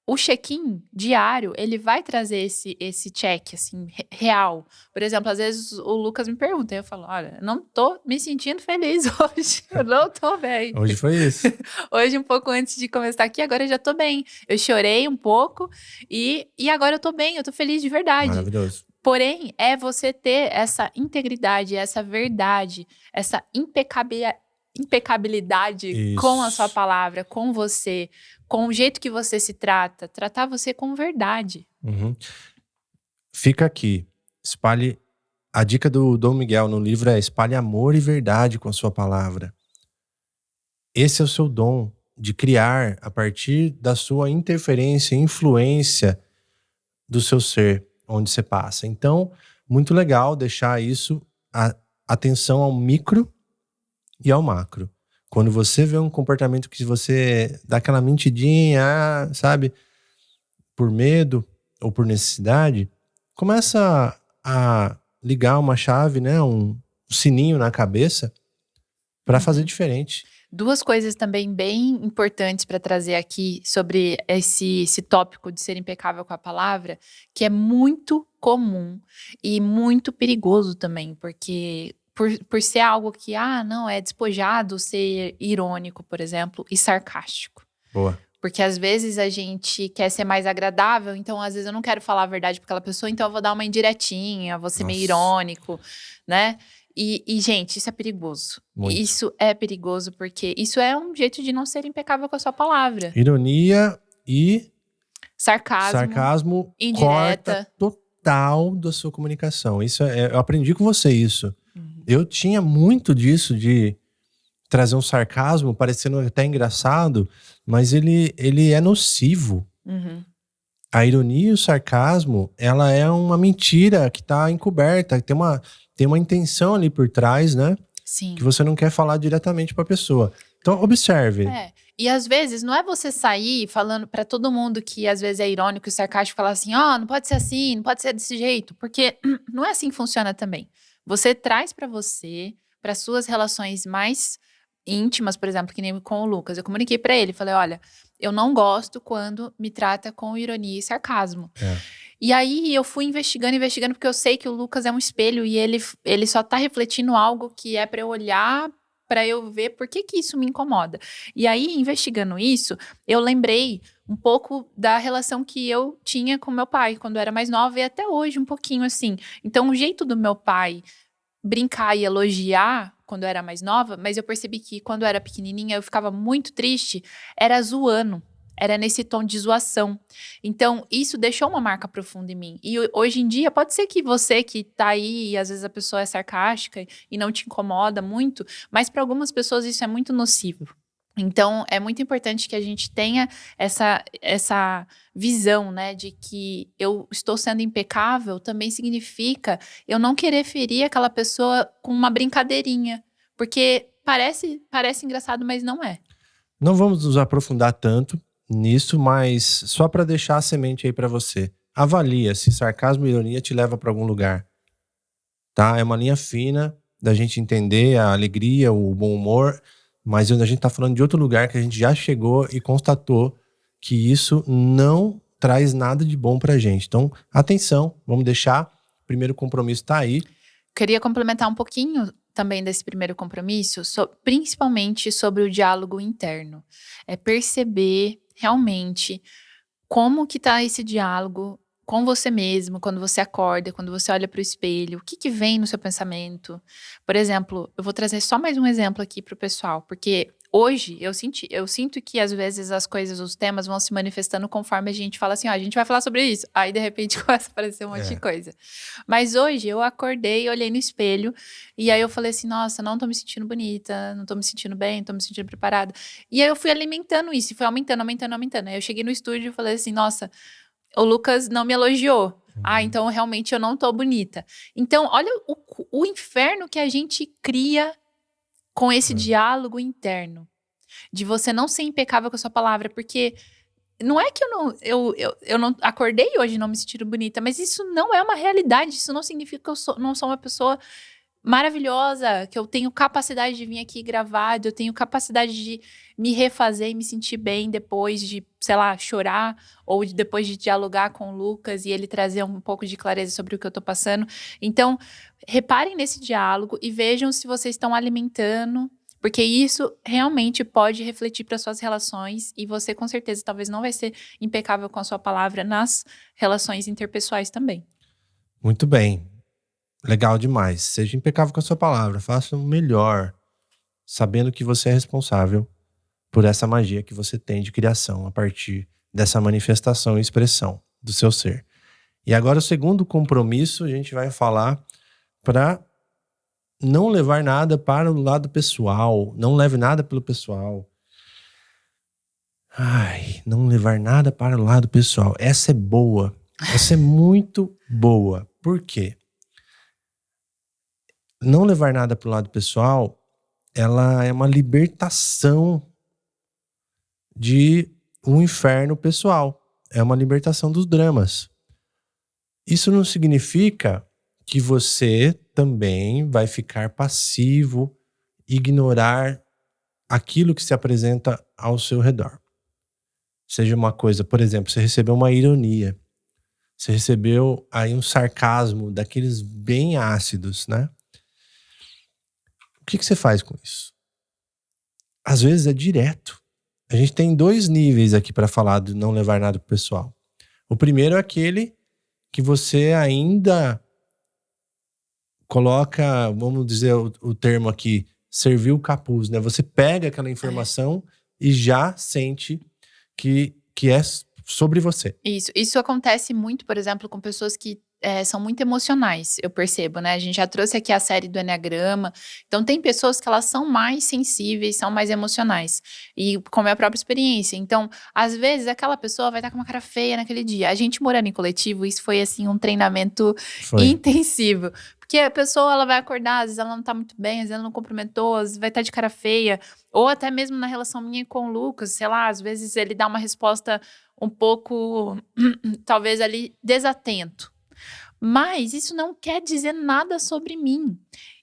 o check-in diário, ele vai trazer esse check, assim, real. Por exemplo, às vezes o Lucas me pergunta, e eu falo, olha, não tô me sentindo feliz hoje, eu não tô bem. Hoje foi isso. Hoje, um pouco antes de começar aqui, agora eu já tô bem. Eu chorei um pouco e agora eu tô bem, eu tô feliz de verdade. Maravilhoso. Porém, é você ter essa integridade, essa verdade, essa impecabilidade Isso. com a sua palavra, com você, com o jeito que você se trata, tratar você com verdade. Uhum. Fica aqui, espalhe, a dica do Dom Miguel no livro é espalhe amor e verdade com a sua palavra. Esse é o seu dom de criar a partir da sua interferência e influência do seu ser, onde você passa. Então, muito legal deixar isso, atenção ao micro e ao macro. Quando você vê um comportamento que você dá aquela mentidinha, sabe, por medo ou por necessidade, começa a ligar uma chave, né, um sininho na cabeça para fazer diferente. Duas coisas também bem importantes para trazer aqui sobre esse tópico de ser impecável com a palavra, que é muito comum e muito perigoso também, porque por ser algo que, não, é despojado ser irônico, por exemplo, e sarcástico. Boa. Porque às vezes a gente quer ser mais agradável, então às vezes eu não quero falar a verdade pra aquela pessoa, então eu vou dar uma indiretinha, vou ser meio irônico, né? E, gente, isso é perigoso. Muito. Isso é perigoso porque isso é um jeito de não ser impecável com a sua palavra. Ironia e Sarcasmo, corta indireta. total da sua comunicação. Isso eu aprendi com você isso. Eu tinha muito disso de trazer um sarcasmo, parecendo até engraçado, mas ele é nocivo. A ironia e o sarcasmo, ela é uma mentira que tá encoberta, tem uma intenção ali por trás, né? Sim. Que você não quer falar diretamente pra pessoa. Então, observe. E às vezes, não é você sair falando pra todo mundo que às vezes é irônico e sarcástico, falar assim, não pode ser assim, não pode ser desse jeito, porque não é assim que funciona também. Você traz pra você, para suas relações mais íntimas, por exemplo, que nem com o Lucas. Eu comuniquei pra ele, falei, olha, eu não gosto quando me trata com ironia e sarcasmo. E aí eu fui investigando, porque eu sei que o Lucas é um espelho e ele só tá refletindo algo que é pra eu olhar, pra eu ver por que isso me incomoda. E aí, investigando isso, eu lembrei um pouco da relação que eu tinha com meu pai quando eu era mais nova e até hoje um pouquinho assim. Então, o jeito do meu pai brincar e elogiar quando eu era mais nova, mas eu percebi que quando eu era pequenininha eu ficava muito triste, era zoando. Era nesse tom de zoação. Então, isso deixou uma marca profunda em mim. E hoje em dia, pode ser que você que tá aí, e às vezes a pessoa é sarcástica e não te incomoda muito, mas para algumas pessoas isso é muito nocivo. Então, é muito importante que a gente tenha essa visão, né, de que eu estou sendo impecável também significa eu não querer ferir aquela pessoa com uma brincadeirinha. Porque parece engraçado, mas não é. Não vamos nos aprofundar tanto nisso, mas só para deixar a semente aí para você. Avalia se sarcasmo e ironia te leva para algum lugar. Tá? É uma linha fina da gente entender a alegria, o bom humor, Mas a gente tá falando de outro lugar que a gente já chegou e constatou que isso não traz nada de bom pra gente. Então, atenção, vamos deixar. O primeiro compromisso tá aí. Queria complementar um pouquinho também desse primeiro compromisso, principalmente sobre o diálogo interno. É perceber realmente como que tá esse diálogo com você mesmo, quando você acorda, quando você olha para o espelho, o que que vem no seu pensamento? Por exemplo, eu vou trazer só mais um exemplo aqui para o pessoal, porque hoje eu sinto que às vezes as coisas, os temas vão se manifestando conforme a gente fala assim, a gente vai falar sobre isso, aí de repente começa a aparecer um monte de coisa. Mas hoje eu acordei, olhei no espelho e aí eu falei assim, nossa, não tô me sentindo bonita, não tô me sentindo bem, não tô me sentindo preparada. E aí eu fui alimentando isso, e foi aumentando. Aí eu cheguei no estúdio e falei assim, nossa, o Lucas não me elogiou. Então realmente eu não tô bonita. Então, olha o inferno que a gente cria com esse diálogo interno. De você não ser impecável com a sua palavra. Porque não é que eu não acordei hoje e não me sentindo bonita, mas isso não é uma realidade. Isso não significa que eu não sou uma pessoa maravilhosa, que eu tenho capacidade de vir aqui gravar, eu tenho capacidade de me refazer e me sentir bem depois de, sei lá, chorar, ou depois de dialogar com o Lucas e ele trazer um pouco de clareza sobre o que eu tô passando. Então, reparem nesse diálogo e vejam se vocês estão alimentando, porque isso realmente pode refletir para suas relações e você, com certeza, talvez não vai ser impecável com a sua palavra nas relações interpessoais também. Muito bem. Legal demais. Seja impecável com a sua palavra. Faça o melhor, sabendo que você é responsável por essa magia que você tem de criação a partir dessa manifestação e expressão do seu ser. E agora o segundo compromisso, a gente vai falar para não levar nada para o lado pessoal. Não leve nada pelo pessoal. Não levar nada para o lado pessoal. Essa é boa. Essa é muito boa. Por quê? Não levar nada para o lado pessoal, ela é uma libertação de um inferno pessoal. É uma libertação dos dramas. Isso não significa que você também vai ficar passivo, ignorar aquilo que se apresenta ao seu redor. Seja uma coisa, por exemplo, você recebeu uma ironia, você recebeu aí um sarcasmo daqueles bem ácidos, né? O que você faz com isso? Às vezes é direto. A gente tem 2 níveis aqui para falar de não levar nada pro pessoal. O primeiro é aquele que você ainda coloca, vamos dizer o termo aqui, serviu o capuz, né? Você pega aquela informação e já sente que é sobre você. Isso acontece muito, por exemplo, com pessoas que são muito emocionais, eu percebo, né? A gente já trouxe aqui a série do Eneagrama. Então, tem pessoas que elas são mais sensíveis, são mais emocionais. E com a minha própria experiência. Então, às vezes, aquela pessoa vai estar com uma cara feia naquele dia. A gente morando em coletivo, isso foi, assim, um treinamento intensivo. Porque a pessoa, ela vai acordar, às vezes ela não tá muito bem, às vezes ela não cumprimentou, às vezes vai estar de cara feia. Ou até mesmo na relação minha com o Lucas, sei lá, às vezes ele dá uma resposta um pouco, talvez ali, desatento. Mas isso não quer dizer nada sobre mim.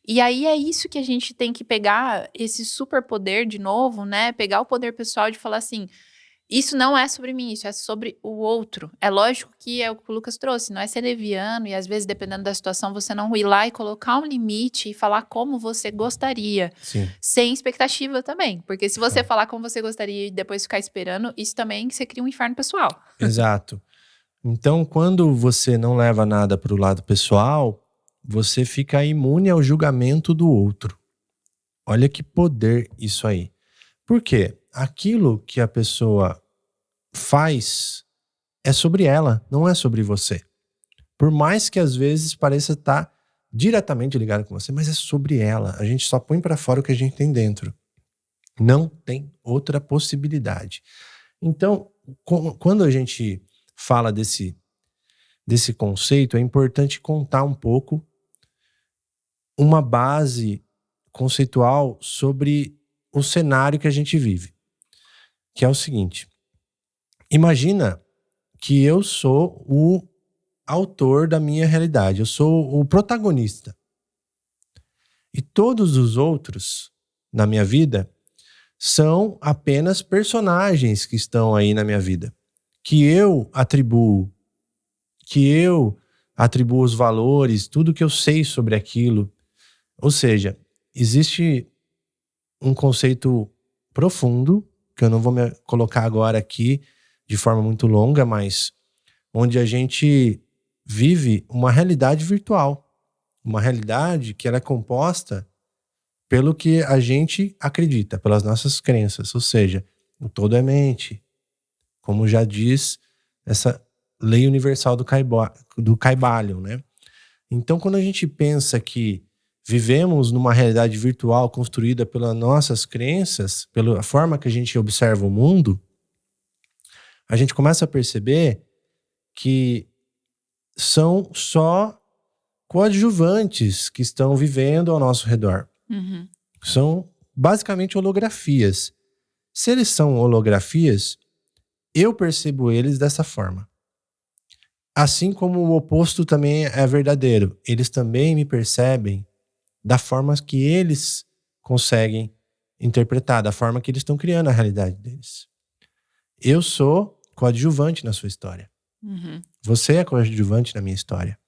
E aí é isso que a gente tem que pegar, esse superpoder de novo, né? Pegar o poder pessoal de falar assim, isso não é sobre mim, isso é sobre o outro. É lógico que é o que o Lucas trouxe, não é ser leviano e às vezes, dependendo da situação, você não ir lá e colocar um limite e falar como você gostaria. Sim. Sem expectativa também. Porque se você falar como você gostaria e depois ficar esperando, isso também você cria um inferno pessoal. Exato. Então, quando você não leva nada para o lado pessoal, você fica imune ao julgamento do outro. Olha que poder isso aí. Por quê? Aquilo que a pessoa faz é sobre ela, não é sobre você. Por mais que às vezes pareça estar diretamente ligado com você, mas é sobre ela. A gente só põe para fora o que a gente tem dentro. Não tem outra possibilidade. Então, quando a gente fala desse conceito, é importante contar um pouco uma base conceitual sobre o cenário que a gente vive. Que é o seguinte: imagina que eu sou o autor da minha realidade, eu sou o protagonista. E todos os outros na minha vida são apenas personagens que estão aí na minha vida, que eu atribuo os valores, tudo que eu sei sobre aquilo. Ou seja, existe um conceito profundo, que eu não vou me colocar agora aqui de forma muito longa, mas onde a gente vive uma realidade virtual. Uma realidade que ela é composta pelo que a gente acredita, pelas nossas crenças. Ou seja, o todo é mente. Como já diz essa lei universal do Kybalion, né? Então, quando a gente pensa que vivemos numa realidade virtual construída pelas nossas crenças, pela forma que a gente observa o mundo, a gente começa a perceber que são só coadjuvantes que estão vivendo ao nosso redor. Uhum. São basicamente holografias. Se eles são holografias, eu percebo eles dessa forma. Assim como o oposto também é verdadeiro. Eles também me percebem da forma que eles conseguem interpretar, da forma que eles estão criando a realidade deles. Eu sou coadjuvante na sua história. Uhum. Você é coadjuvante na minha história.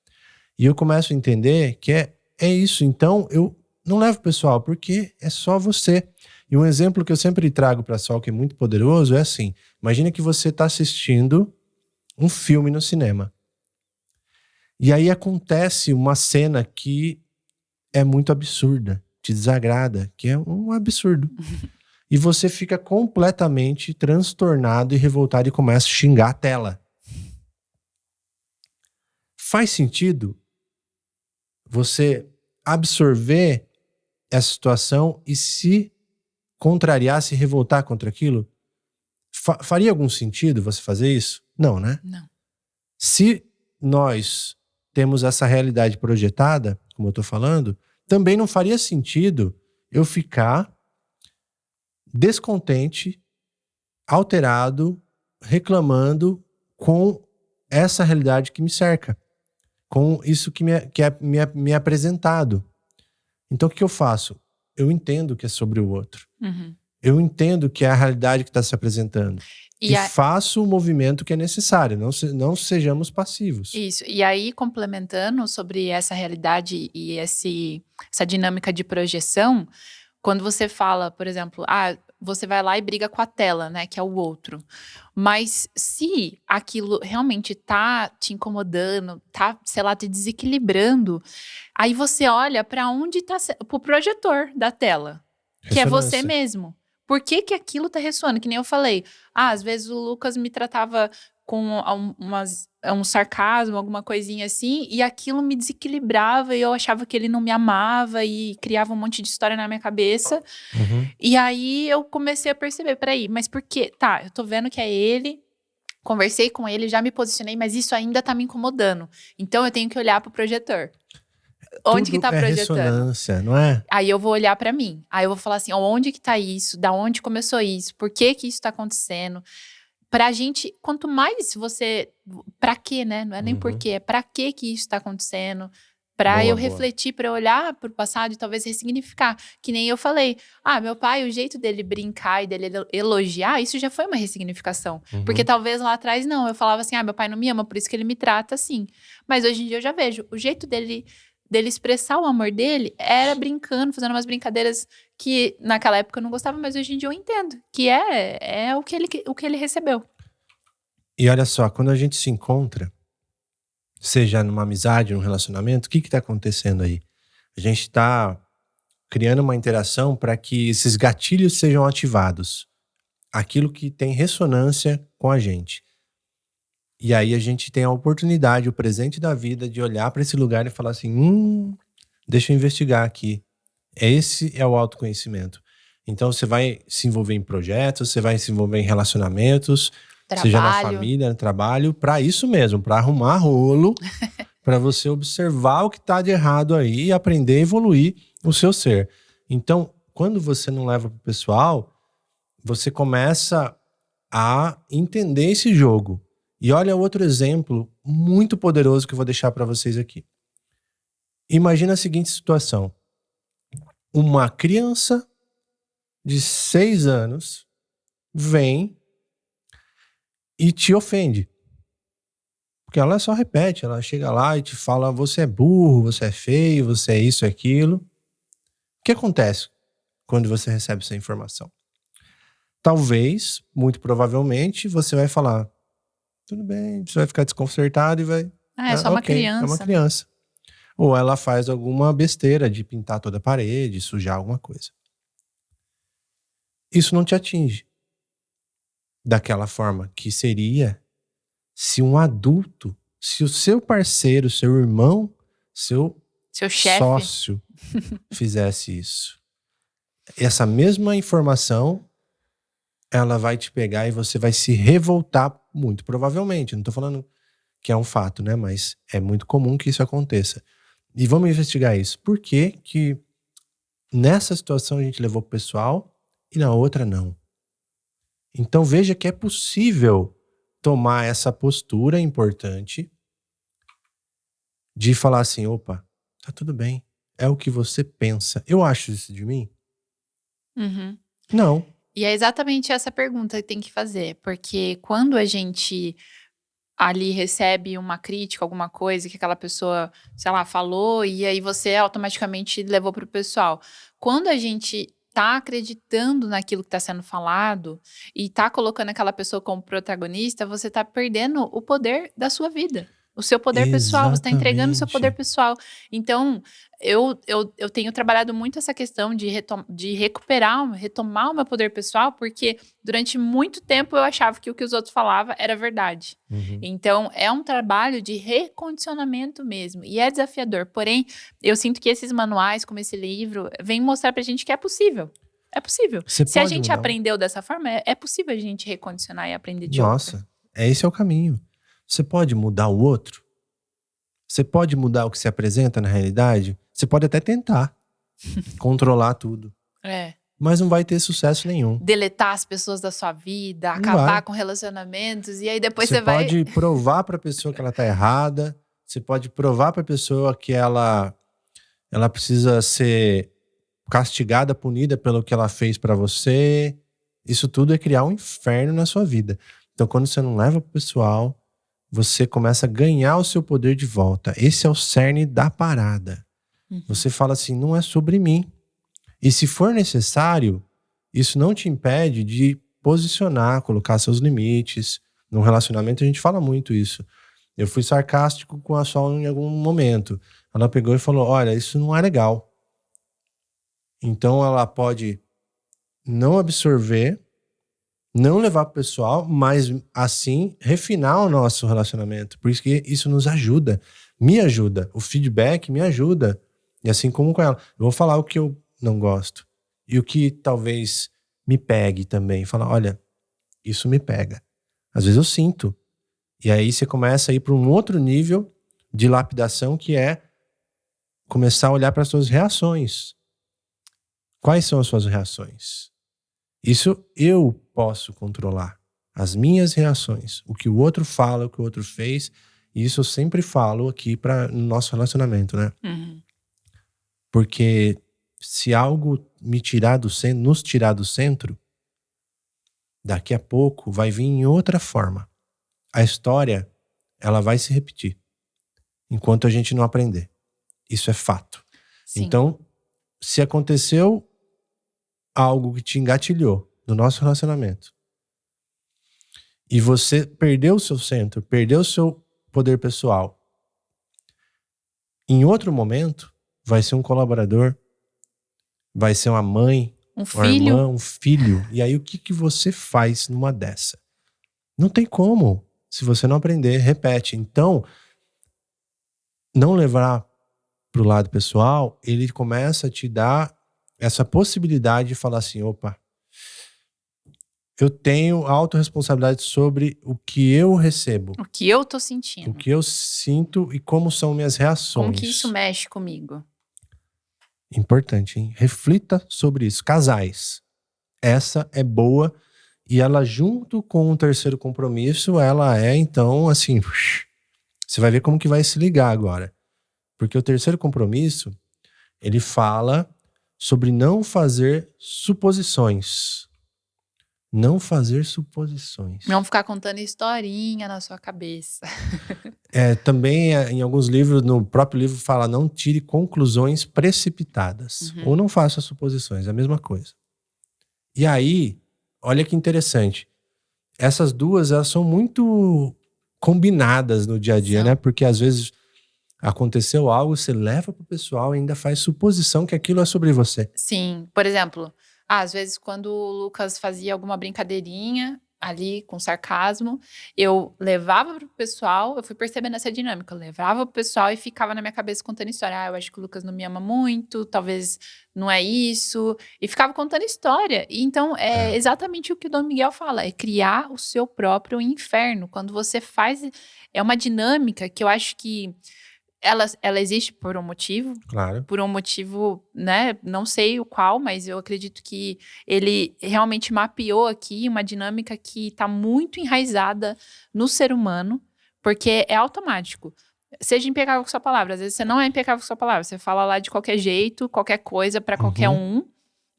E eu começo a entender que é isso. Então, eu não levo pessoal, porque é só você. E um exemplo que eu sempre trago para Sol, que é muito poderoso, é assim. Imagina que você está assistindo um filme no cinema. E aí acontece uma cena que é muito absurda, te desagrada, que é um absurdo. E você fica completamente transtornado e revoltado e começa a xingar a tela. Faz sentido você absorver essa situação e se contrariar, se revoltar contra aquilo? Faria algum sentido você fazer isso? Não, né? Não. Se nós temos essa realidade projetada, como eu estou falando, também não faria sentido eu ficar descontente, alterado, reclamando com essa realidade que me cerca, com isso que me é apresentado. Então, o que eu faço? Eu entendo que é sobre o outro. Uhum. Eu entendo que é a realidade que está se apresentando. E faço o movimento que é necessário. Não sejamos passivos. Isso. E aí, complementando sobre essa realidade e essa dinâmica de projeção, quando você fala, por exemplo, você vai lá e briga com a tela, né, que é o outro. Mas se aquilo realmente tá te incomodando, tá, sei lá, te desequilibrando, aí você olha para onde tá, pro projetor da tela, que é você mesmo. Por que aquilo tá ressoando? Que nem eu falei. Às vezes o Lucas me tratava com um sarcasmo, alguma coisinha assim, e aquilo me desequilibrava e eu achava que ele não me amava e criava um monte de história na minha cabeça. Uhum. E aí eu comecei a perceber, peraí, mas por quê? Tá, eu tô vendo que é ele, conversei com ele, já me posicionei, mas isso ainda tá me incomodando. Então eu tenho que olhar pro projetor. Onde que tá projetando? Ressonância, não é? Aí eu vou olhar pra mim. Aí eu vou falar assim, onde que tá isso? Da onde começou isso? Por que isso tá acontecendo? Pra gente, quanto mais você... Pra quê, né? Não é nem por quê, é pra que isso tá acontecendo? Pra eu refletir, pra eu olhar pro passado e talvez ressignificar. Que nem eu falei. Meu pai, o jeito dele brincar e dele elogiar, isso já foi uma ressignificação. Porque talvez lá atrás, não. Eu falava assim, meu pai não me ama, por isso que ele me trata assim. Mas hoje em dia eu já vejo. O jeito dele expressar o amor dele era brincando, fazendo umas brincadeiras que naquela época eu não gostava, mas hoje em dia eu entendo. Que é o que ele recebeu. E olha só, quando a gente se encontra, seja numa amizade, num relacionamento, o que está acontecendo aí? A gente está criando uma interação para que esses gatilhos sejam ativados. Aquilo que tem ressonância com a gente. E aí a gente tem a oportunidade, o presente da vida, de olhar para esse lugar e falar assim, deixa eu investigar aqui. Esse é o autoconhecimento. Então você vai se envolver em projetos, você vai se envolver em relacionamentos, seja na família, no trabalho, para isso mesmo, para arrumar rolo, para você observar o que está de errado aí e aprender a evoluir o seu ser. Então, quando você não leva para o pessoal, você começa a entender esse jogo. E olha outro exemplo muito poderoso que eu vou deixar para vocês aqui. Imagina a seguinte situação. Uma criança de 6 anos vem e te ofende. Porque ela só repete, ela chega lá e te fala, você é burro, você é feio, você é isso, aquilo. O que acontece quando você recebe essa informação? Talvez, muito provavelmente, você vai falar, tudo bem, você vai ficar desconcertado e vai... É só uma ok, criança. É uma criança. Ou ela faz alguma besteira de pintar toda a parede, sujar alguma coisa. Isso não te atinge daquela forma que seria se um adulto, se o seu parceiro, seu irmão, seu chefe, sócio fizesse isso. Essa mesma informação, ela vai te pegar e você vai se revoltar muito provavelmente. Não tô falando que é um fato, né? Mas é muito comum que isso aconteça. E vamos investigar isso. Por que que nessa situação a gente levou pro pessoal e na outra não? Então veja que é possível tomar essa postura importante de falar assim, opa, tá tudo bem, é o que você pensa. Eu acho isso de mim? Uhum. Não. E é exatamente essa pergunta que tem que fazer, porque quando a gente ali recebe uma crítica, alguma coisa que aquela pessoa, sei lá, falou, e aí você automaticamente levou pro pessoal. Quando a gente tá acreditando naquilo que tá sendo falado e tá colocando aquela pessoa como protagonista, você tá perdendo o poder da sua vida. O seu poder pessoal, você tá entregando o seu poder pessoal. Então, eu tenho trabalhado muito essa questão de retomar o meu poder pessoal, porque durante muito tempo eu achava que o que os outros falavam era verdade. Uhum. Então, é um trabalho de recondicionamento mesmo, e é desafiador. Porém, eu sinto que esses manuais, como esse livro, vêm mostrar pra gente que é possível. É possível. Se a gente aprendeu dessa forma, é possível a gente recondicionar e aprender de outra. Nossa, esse é o caminho. Você pode mudar o outro? Você pode mudar o que se apresenta na realidade? Você pode até tentar controlar tudo. Mas não vai ter sucesso nenhum. Deletar as pessoas da sua vida, acabar com relacionamentos, e aí depois você vai... Você pode provar pra pessoa que ela tá errada, você pode provar pra pessoa que ela precisa ser castigada, punida pelo que ela fez pra você. Isso tudo é criar um inferno na sua vida. Então, quando você não leva pro pessoal, você começa a ganhar o seu poder de volta. Esse é o cerne da parada. Você fala assim, não é sobre mim. E se for necessário, isso não te impede de posicionar, colocar seus limites. No relacionamento a gente fala muito isso. Eu fui sarcástico com a Sol em algum momento. Ela pegou e falou, olha, isso não é legal. Então ela pode não absorver, não levar pro pessoal, mas assim refinar o nosso relacionamento. Por isso que isso nos ajuda, me ajuda. O feedback me ajuda. E assim como com ela. Eu vou falar o que eu não gosto. E o que talvez me pegue também. Falar, olha, isso me pega. Às vezes eu sinto. E aí você começa a ir para um outro nível de lapidação, que é começar a olhar para as suas reações. Quais são as suas reações? Isso eu posso controlar. As minhas reações. O que o outro fala, o que o outro fez. E isso eu sempre falo aqui no nosso relacionamento, né? Porque se algo nos tirar do centro, daqui a pouco vai vir em outra forma. A história, ela vai se repetir. Enquanto a gente não aprender. Isso é fato. Sim. Então, se aconteceu algo que te engatilhou no nosso relacionamento, e você perdeu o seu centro, perdeu o seu poder pessoal, em outro momento, vai ser um colaborador, vai ser uma mãe, uma irmã, um filho. E aí o que você faz numa dessa? Não tem como. Se você não aprender, repete. Então, não levar pro lado pessoal, ele começa a te dar essa possibilidade de falar assim, opa, eu tenho autorresponsabilidade sobre o que eu recebo. O que eu tô sentindo. O que eu sinto e como são minhas reações. Como que isso mexe comigo. Importante, hein? Reflita sobre isso. Casais. Essa é boa. E ela, junto com o terceiro compromisso, ela é, então, assim... Você vai ver como que vai se ligar agora. Porque o terceiro compromisso, ele fala sobre não fazer suposições. Não fazer suposições. Não ficar contando historinha na sua cabeça. Também, em alguns livros, no próprio livro fala, não tire conclusões precipitadas. Ou não faça suposições, é a mesma coisa. E aí, olha que interessante. Essas duas, elas são muito combinadas no dia a dia, né? Porque às vezes aconteceu algo, você leva pro pessoal e ainda faz suposição que aquilo é sobre você. Sim, por exemplo, às vezes quando o Lucas fazia alguma brincadeirinha ali com sarcasmo, eu levava pro pessoal, eu fui percebendo essa dinâmica, eu levava pro pessoal e ficava na minha cabeça contando história. Eu acho que o Lucas não me ama muito, talvez não é isso, e ficava contando história. E então é exatamente o que o Dom Miguel fala, é criar o seu próprio inferno. Quando você faz, é uma dinâmica que eu acho que ela existe por um motivo. Claro. Por um motivo, né? Não sei o qual, mas eu acredito que ele realmente mapeou aqui uma dinâmica que está muito enraizada no ser humano, porque é automático. Seja impecável com sua palavra. Às vezes você não é impecável com sua palavra. Você fala lá de qualquer jeito, qualquer coisa para qualquer um.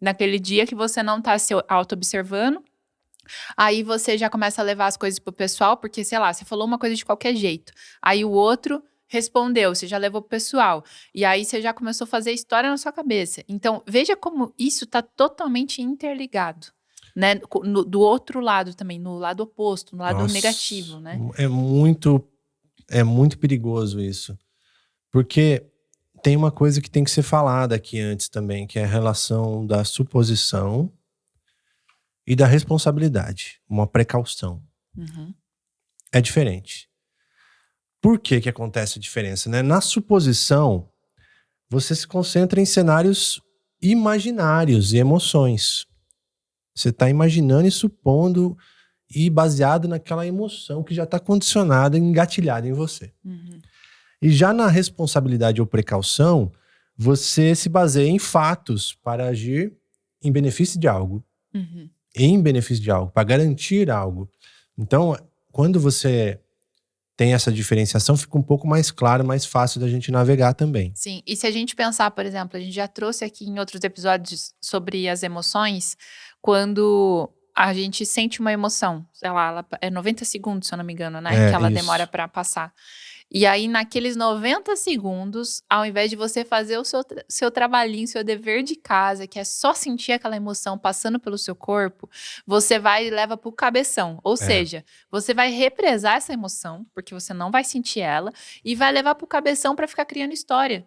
Naquele dia que você não está se auto-observando. Aí você já começa a levar as coisas pro pessoal, porque, sei lá, você falou uma coisa de qualquer jeito. Aí o outro respondeu, você já levou pro pessoal. E aí você já começou a fazer história na sua cabeça. Então, veja como isso tá totalmente interligado, né? Do outro lado também, no lado oposto, no lado negativo, né? É muito perigoso isso. Porque tem uma coisa que tem que ser falada aqui antes também, que é a relação da suposição e da responsabilidade. Uma precaução. É diferente. Por que acontece a diferença, né? Na suposição, você se concentra em cenários imaginários e emoções. Você está imaginando e supondo e baseado naquela emoção que já está condicionada, engatilhada em você. E já na responsabilidade ou precaução, você se baseia em fatos para agir em benefício de algo. Em benefício de algo, para garantir algo. Então, quando você tem essa diferenciação, fica um pouco mais claro, mais fácil da gente navegar também. Sim, e se a gente pensar, por exemplo, a gente já trouxe aqui em outros episódios sobre as emoções, quando a gente sente uma emoção, sei lá, ela é 90 segundos, se eu não me engano, né? Que ela demora para passar. E aí, naqueles 90 segundos, ao invés de você fazer o seu trabalhinho, seu dever de casa, que é só sentir aquela emoção passando pelo seu corpo, você vai e leva pro cabeção. Ou seja, você vai represar essa emoção, porque você não vai sentir ela, e vai levar pro cabeção para ficar criando história.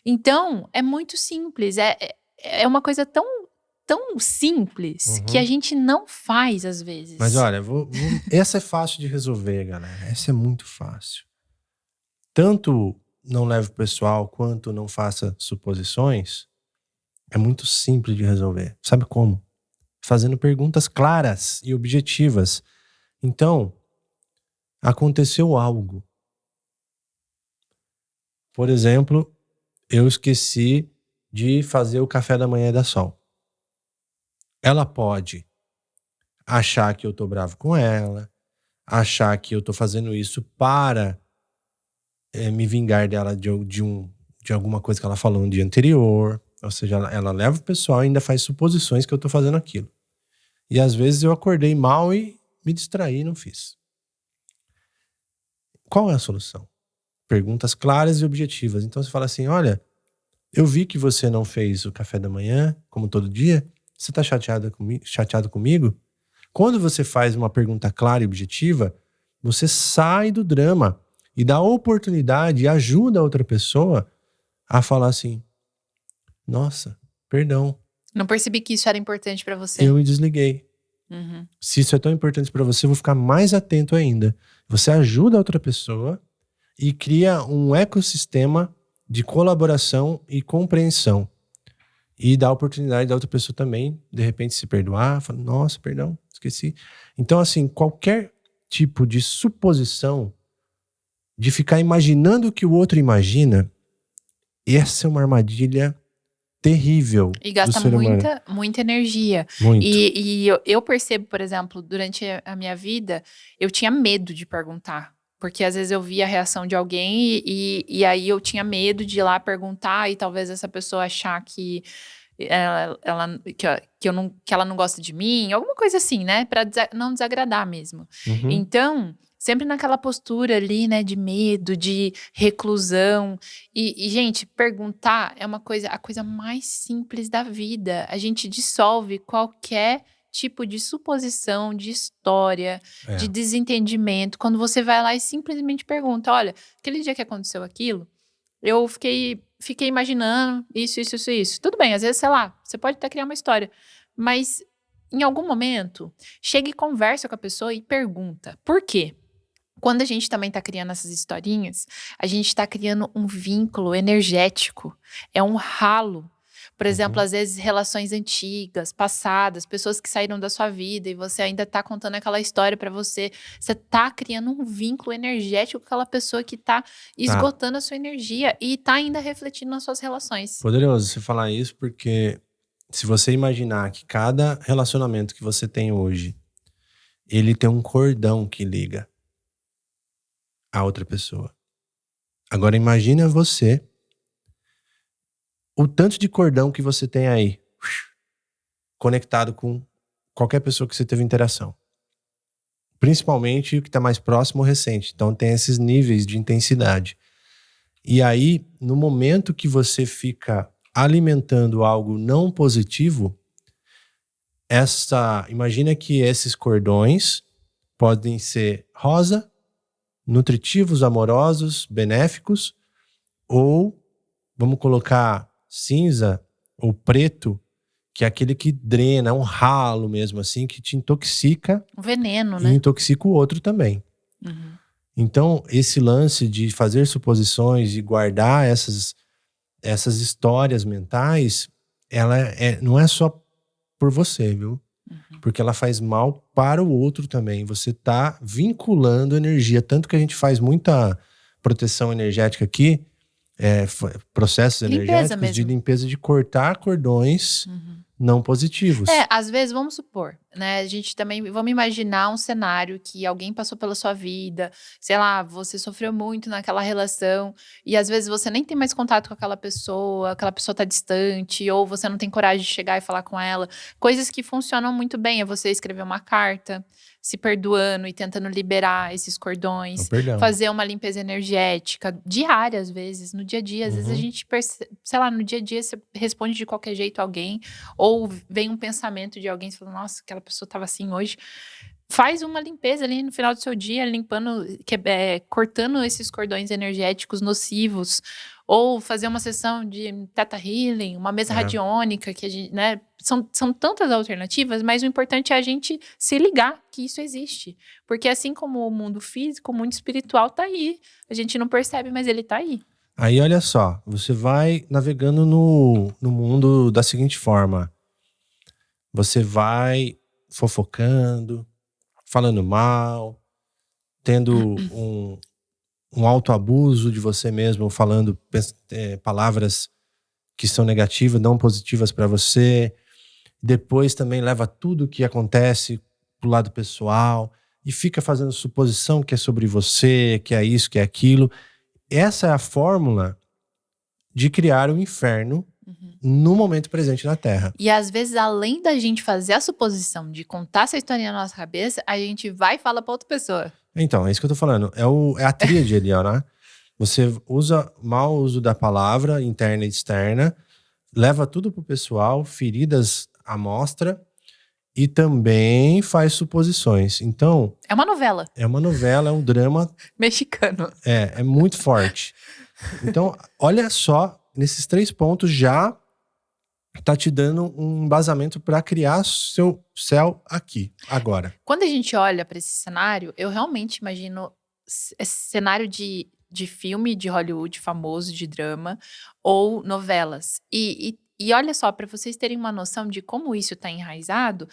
Então, é muito simples. É uma coisa tão simples que a gente não faz às vezes. Mas olha, essa é fácil de resolver, galera. Essa é muito fácil. Tanto não leve o pessoal, quanto não faça suposições, é muito simples de resolver. Sabe como? Fazendo perguntas claras e objetivas. Então, aconteceu algo. Por exemplo, eu esqueci de fazer o café da manhã da Sol. Ela pode achar que eu tô bravo com ela, achar que eu tô fazendo isso para me vingar dela de alguma coisa que ela falou no dia anterior. Ou seja, ela leva o pessoal e ainda faz suposições que eu tô fazendo aquilo. E às vezes eu acordei mal e me distraí e não fiz. Qual é a solução? Perguntas claras e objetivas. Então você fala assim, olha, eu vi que você não fez o café da manhã, como todo dia. Você tá chateado comigo? Quando você faz uma pergunta clara e objetiva, você sai do drama e dá oportunidade e ajuda a outra pessoa a falar assim, nossa, perdão. Não percebi que isso era importante pra você. Eu me desliguei. Se isso é tão importante pra você, eu vou ficar mais atento ainda. Você ajuda a outra pessoa e cria um ecossistema de colaboração e compreensão. E dá a oportunidade da outra pessoa também, de repente, se perdoar, falar, nossa, perdão, esqueci. Então, assim, qualquer tipo de suposição, de ficar imaginando o que o outro imagina, essa é uma armadilha terrível. E gasta muita energia. Muito. E eu percebo, por exemplo, durante a minha vida, eu tinha medo de perguntar. Porque às vezes eu via a reação de alguém e aí eu tinha medo de ir lá perguntar e talvez essa pessoa achar que que ela não gosta de mim, alguma coisa assim, né? Pra não desagradar mesmo. Uhum. Então, sempre naquela postura ali, né, de medo, de reclusão. E, gente, perguntar é a coisa mais simples da vida. A gente dissolve qualquer tipo de suposição, de história, de É. desentendimento. Quando você vai lá e simplesmente pergunta, olha, aquele dia que aconteceu aquilo, eu fiquei imaginando isso. Tudo bem, às vezes, sei lá, você pode até criar uma história, mas em algum momento, chega e conversa com a pessoa e pergunta. Por quê? Quando a gente também tá criando essas historinhas, a gente tá criando um vínculo energético. É um ralo. Por exemplo, Uhum. às vezes relações antigas, passadas, pessoas que saíram da sua vida e você ainda tá contando aquela história pra você. Você tá criando um vínculo energético com aquela pessoa que tá Tá. esgotando a sua energia e tá ainda refletindo nas suas relações. Poderoso você falar isso, porque se você imaginar que cada relacionamento que você tem hoje, ele tem um cordão que liga a outra pessoa. Agora imagina você, o tanto de cordão que você tem aí, conectado com qualquer pessoa que você teve interação. Principalmente o que está mais próximo ou recente. Então tem esses níveis de intensidade. E aí, no momento que você fica alimentando algo não positivo, imagina que esses cordões podem ser rosa, nutritivos, amorosos, benéficos, ou vamos colocar cinza ou preto, que é aquele que drena, um ralo mesmo assim, que te intoxica Um veneno, e né? intoxica o outro também. Uhum. Então, esse lance de fazer suposições e guardar essas histórias mentais, não é só por você, viu? Uhum. Porque ela faz mal para o outro também. Você tá vinculando energia. Tanto que a gente faz muita proteção energética aqui, processos Limpeza energéticos de mesmo. limpeza, de cortar cordões Uhum. não positivos. Às vezes, vamos supor, né? A gente também, vamos imaginar um cenário que alguém passou pela sua vida, sei lá, você sofreu muito naquela relação e às vezes você nem tem mais contato com aquela pessoa tá distante, ou você não tem coragem de chegar e falar com ela. Coisas que funcionam muito bem é você escrever uma carta, se perdoando e tentando liberar esses Então, cordões, perdão. fazer uma limpeza energética diária, às vezes, no dia a dia. Às vezes a Uhum. gente sei lá, no dia a dia você responde de qualquer jeito a alguém, ou vem um pensamento de alguém, você fala, nossa, aquela pessoa estava assim hoje. Faz uma limpeza ali no final do seu dia, limpando, cortando esses cordões energéticos nocivos. Ou fazer uma sessão de Theta Healing, uma mesa radiônica, que a gente, né? São tantas alternativas, mas o importante é a gente se ligar que isso existe. Porque assim como o mundo físico, o mundo espiritual tá aí. A gente não percebe, mas ele tá aí. Aí, olha só, você vai navegando no mundo da seguinte forma. Você vai fofocando, falando mal, tendo um autoabuso de você mesmo, falando palavras que são negativas, não positivas para você. Depois também leva tudo que acontece pro lado pessoal e fica fazendo suposição que é sobre você, que é isso, que é aquilo. Essa é a fórmula de criar um inferno no momento presente na Terra. E às vezes, além da gente fazer a suposição de contar essa historinha na nossa cabeça, a gente vai e fala pra outra pessoa. Então, é isso que eu tô falando. É a tríade ali, ó, né? Você usa mau uso da palavra interna e externa, leva tudo pro pessoal, feridas à mostra, e também faz suposições. Então, É uma novela é uma novela, é um drama, mexicano. é muito forte. Então, olha só, nesses 3 pontos já tá te dando um embasamento para criar seu céu aqui, agora. Quando a gente olha para esse cenário, eu realmente imagino esse cenário de filme de Hollywood famoso, de drama, ou novelas. E olha só, para vocês terem uma noção de como isso está enraizado,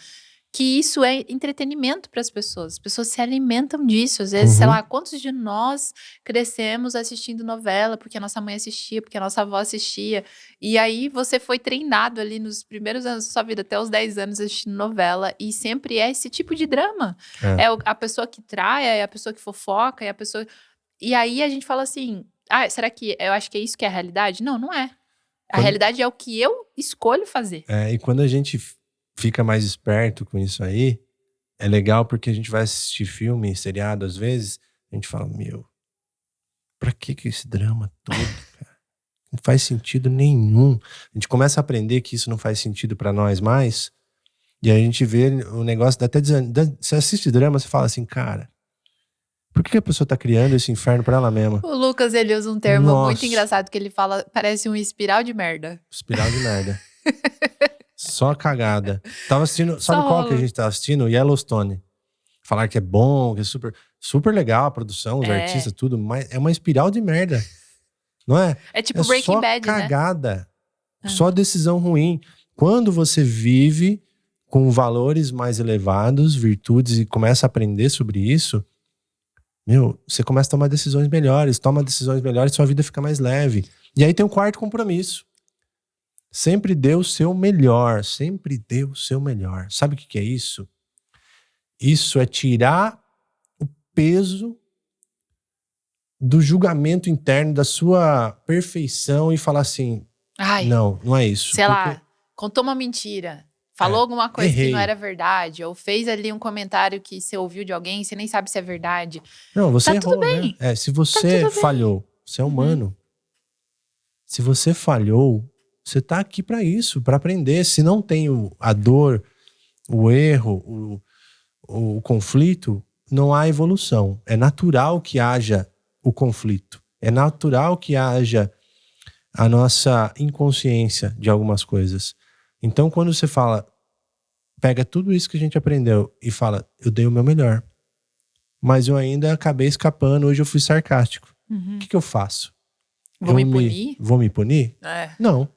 que isso é entretenimento para as pessoas. As pessoas se alimentam disso. Às vezes, sei lá, quantos de nós crescemos assistindo novela, porque a nossa mãe assistia, porque a nossa avó assistia. E aí você foi treinado ali nos primeiros anos da sua vida, até os 10 anos, assistindo novela. E sempre é esse tipo de drama. É a pessoa que trai, é a pessoa que fofoca, é a pessoa... E aí a gente fala assim, será que eu acho que é isso que é a realidade? Não, não é. A realidade é o que eu escolho fazer. E quando a gente fica mais esperto com isso aí, é legal porque a gente vai assistir filme, seriado, às vezes, a gente fala, pra que esse drama todo, cara? Não faz sentido nenhum. A gente começa a aprender que isso não faz sentido pra nós mais, e a gente vê o negócio, dá até você assiste drama, você fala assim, cara, por que a pessoa tá criando esse inferno pra ela mesma? O Lucas, ele usa um termo muito engraçado, que ele fala, parece uma espiral de merda. Espiral de merda. Só cagada. Tava assistindo, sabe qual que a gente tava assistindo? Yellowstone. Falar que é bom, que é super, super legal a produção, os artistas, tudo, mas é uma espiral de merda. Não é? É tipo Breaking Bad, né? Só cagada. Só decisão ruim. Quando você vive com valores mais elevados, virtudes, e começa a aprender sobre isso, você começa a tomar decisões melhores. Toma decisões melhores, sua vida fica mais leve. E aí tem um quarto compromisso. Sempre dê o seu melhor. Sempre dê o seu melhor. Sabe o que é isso? Isso é tirar o peso do julgamento interno, da sua perfeição e falar assim, não é isso. Sei lá, contou uma mentira, falou alguma coisa que não era verdade, ou fez ali um comentário que você ouviu de alguém, você nem sabe se é verdade. Não, você errou, tudo bem. Né? Se você falhou, você é humano. Se você falhou, você tá aqui para isso, para aprender. Se não tem a dor, o erro, o conflito, não há evolução. É natural que haja o conflito. É natural que haja a nossa inconsciência de algumas coisas. Então, quando você fala, pega tudo isso que a gente aprendeu e fala, eu dei o meu melhor, mas eu ainda acabei escapando, hoje eu fui sarcástico. O que eu faço? Vou me punir? Vou me punir? Não.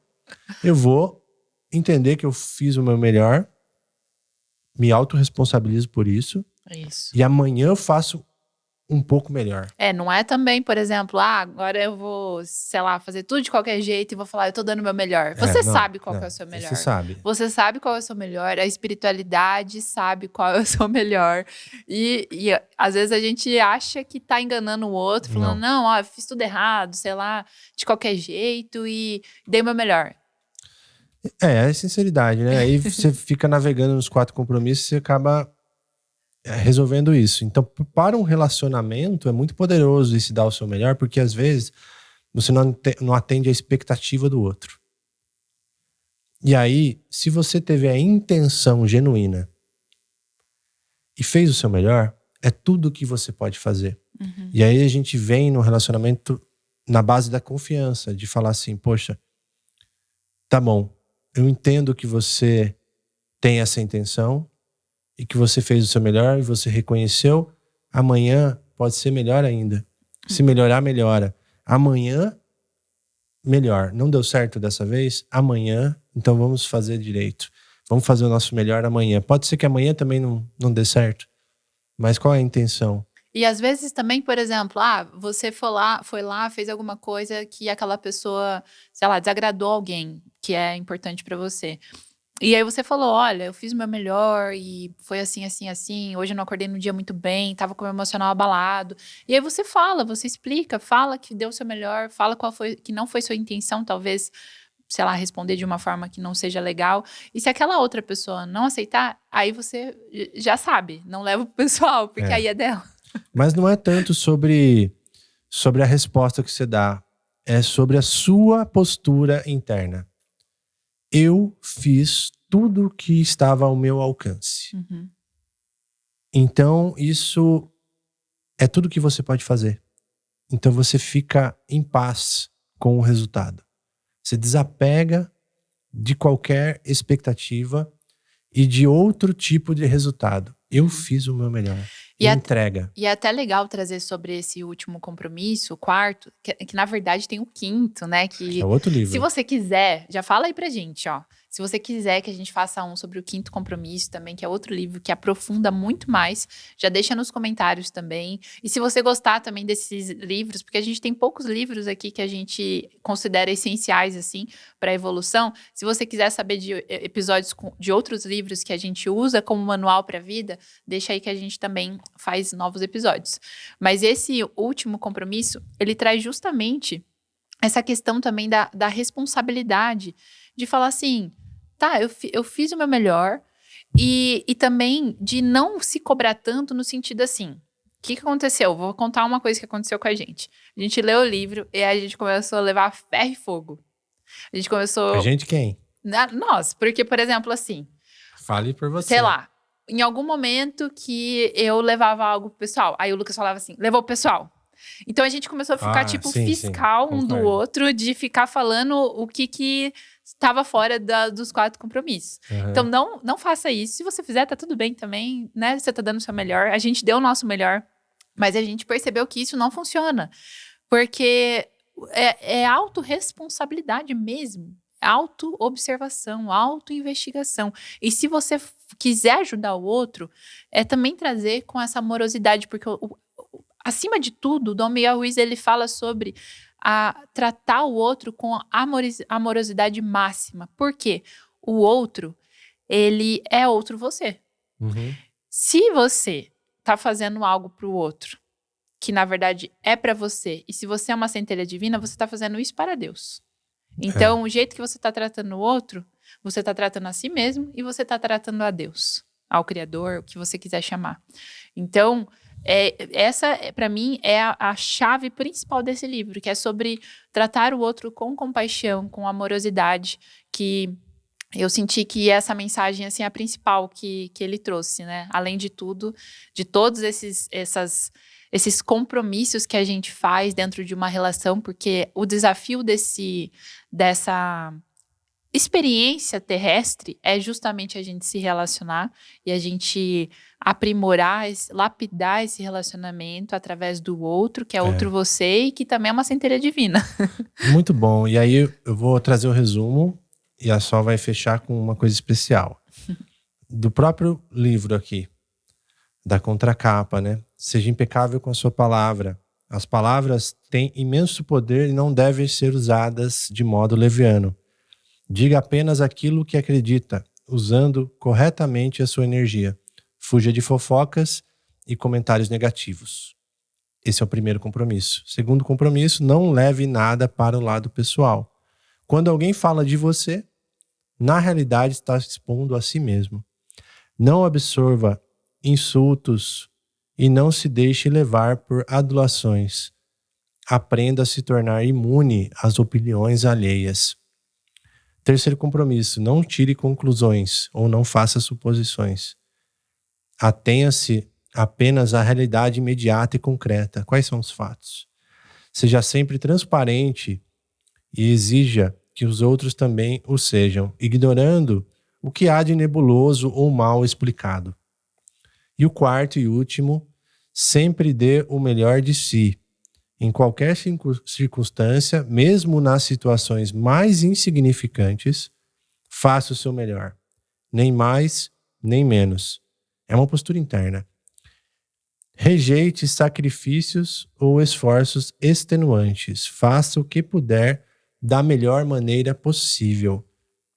Eu vou entender que eu fiz o meu melhor, me autorresponsabilizo por isso. E amanhã eu faço um pouco melhor. Não é também, por exemplo, agora eu vou, sei lá, fazer tudo de qualquer jeito e vou falar, eu tô dando o meu melhor. Você sabe qual que é o seu melhor. Você sabe. Você sabe qual é o seu melhor, a espiritualidade sabe qual é o seu melhor. E às vezes a gente acha que tá enganando o outro, falando, não, eu fiz tudo errado, sei lá, de qualquer jeito e dei o meu melhor. É sinceridade, né? Aí você fica navegando nos 4 compromissos e você acaba resolvendo isso. Então, para um relacionamento, é muito poderoso esse dar o seu melhor, porque às vezes você não atende a expectativa do outro. E aí, se você teve a intenção genuína e fez o seu melhor, é tudo que você pode fazer. E aí a gente vem no relacionamento na base da confiança, de falar assim, poxa, tá bom, eu entendo que você tem essa intenção e que você fez o seu melhor e você reconheceu, amanhã pode ser melhor ainda. Se melhorar, melhora. Amanhã, melhor. Não deu certo dessa vez? Amanhã, então vamos fazer direito. Vamos fazer o nosso melhor amanhã. Pode ser que amanhã também não dê certo, mas qual é a intenção? E às vezes também, por exemplo, você foi lá, fez alguma coisa que aquela pessoa, sei lá, desagradou alguém que é importante pra você. E aí você falou, olha, eu fiz o meu melhor e foi assim, assim, assim. Hoje eu não acordei no dia muito bem, tava com o meu emocional abalado. E aí você fala, você explica, fala que deu o seu melhor, fala qual foi, que não foi sua intenção, talvez, sei lá, responder de uma forma que não seja legal. E se aquela outra pessoa não aceitar, aí você já sabe, não leva pro pessoal, porque aí é dela. Mas não é tanto sobre a resposta que você dá, é sobre a sua postura interna. Eu fiz tudo que estava ao meu alcance. Então, isso é tudo que você pode fazer. Então, você fica em paz com o resultado. Você desapega de qualquer expectativa e de outro tipo de resultado. Eu fiz o meu melhor. E entrega. E é até legal trazer sobre esse último compromisso, o quarto, que na verdade tem o quinto, né? Que é outro livro. Se você quiser, já fala aí pra gente, ó. Se você quiser que a gente faça um sobre o quinto compromisso também, que é outro livro que aprofunda muito mais, já deixa nos comentários também. E se você gostar também desses livros, porque a gente tem poucos livros aqui que a gente considera essenciais, assim, para a evolução. Se você quiser saber de episódios de outros livros que a gente usa como manual para a vida, deixa aí que a gente também faz novos episódios. Mas esse último compromisso, ele traz justamente essa questão também da responsabilidade, de falar assim, tá, eu fiz o meu melhor, e também de não se cobrar tanto no sentido assim, o que aconteceu? Vou contar uma coisa que aconteceu com a gente. A gente leu o livro e a gente começou a levar ferro e fogo. A gente A começou... gente quem? Nós, porque, por exemplo, assim, Fale por você. sei lá, em algum momento que eu levava algo pro pessoal, aí o Lucas falava assim, levou o pessoal. Então a gente começou a ficar, tipo, Sim, fiscal um do concordo. outro, de ficar falando o que estava fora dos 4 compromissos. Uhum. Então não faça isso. Se você fizer, tá tudo bem também, né? Você tá dando o seu melhor. A gente deu o nosso melhor, mas a gente percebeu que isso não funciona. Porque é autorresponsabilidade mesmo. Auto-observação, auto-investigação. E se você quiser ajudar o outro, é também trazer com essa amorosidade, porque acima de tudo, o Dom Miguel Ruiz, ele fala sobre tratar o outro com amorosidade máxima. Por quê? O outro, ele é outro você. Uhum. Se você tá fazendo algo pro outro, que na verdade é para você, e se você é uma centelha divina, você tá fazendo isso para Deus. Então, o jeito que você tá tratando o outro, você tá tratando a si mesmo e você tá tratando a Deus, ao Criador, o que você quiser chamar. Então, essa, para mim, é a chave principal desse livro, que é sobre tratar o outro com compaixão, com amorosidade, que eu senti que essa mensagem, assim, é a principal que ele trouxe, né? Além de tudo, de todos esses compromissos que a gente faz dentro de uma relação, porque o desafio dessa experiência terrestre é justamente a gente se relacionar e a gente aprimorar, lapidar esse relacionamento através do outro, que é outro você e que também é uma centelha divina. Muito bom. E aí eu vou trazer o resumo e a Sol vai fechar com uma coisa especial. Do próprio livro aqui, da contracapa, né? Seja impecável com a sua palavra. As palavras têm imenso poder e não devem ser usadas de modo leviano. Diga apenas aquilo que acredita, usando corretamente a sua energia. Fuja de fofocas e comentários negativos. Esse é o primeiro compromisso. Segundo compromisso, não leve nada para o lado pessoal. Quando alguém fala de você, na realidade está expondo a si mesmo. Não absorva insultos e não se deixe levar por adulações. Aprenda a se tornar imune às opiniões alheias. Terceiro compromisso, não tire conclusões ou não faça suposições. Atenha-se apenas à realidade imediata e concreta. Quais são os fatos? Seja sempre transparente e exija que os outros também o sejam, ignorando o que há de nebuloso ou mal explicado. E o quarto e último, sempre dê o melhor de si. Em qualquer circunstância, mesmo nas situações mais insignificantes, faça o seu melhor. Nem mais, nem menos. É uma postura interna. Rejeite sacrifícios ou esforços extenuantes. Faça o que puder da melhor maneira possível.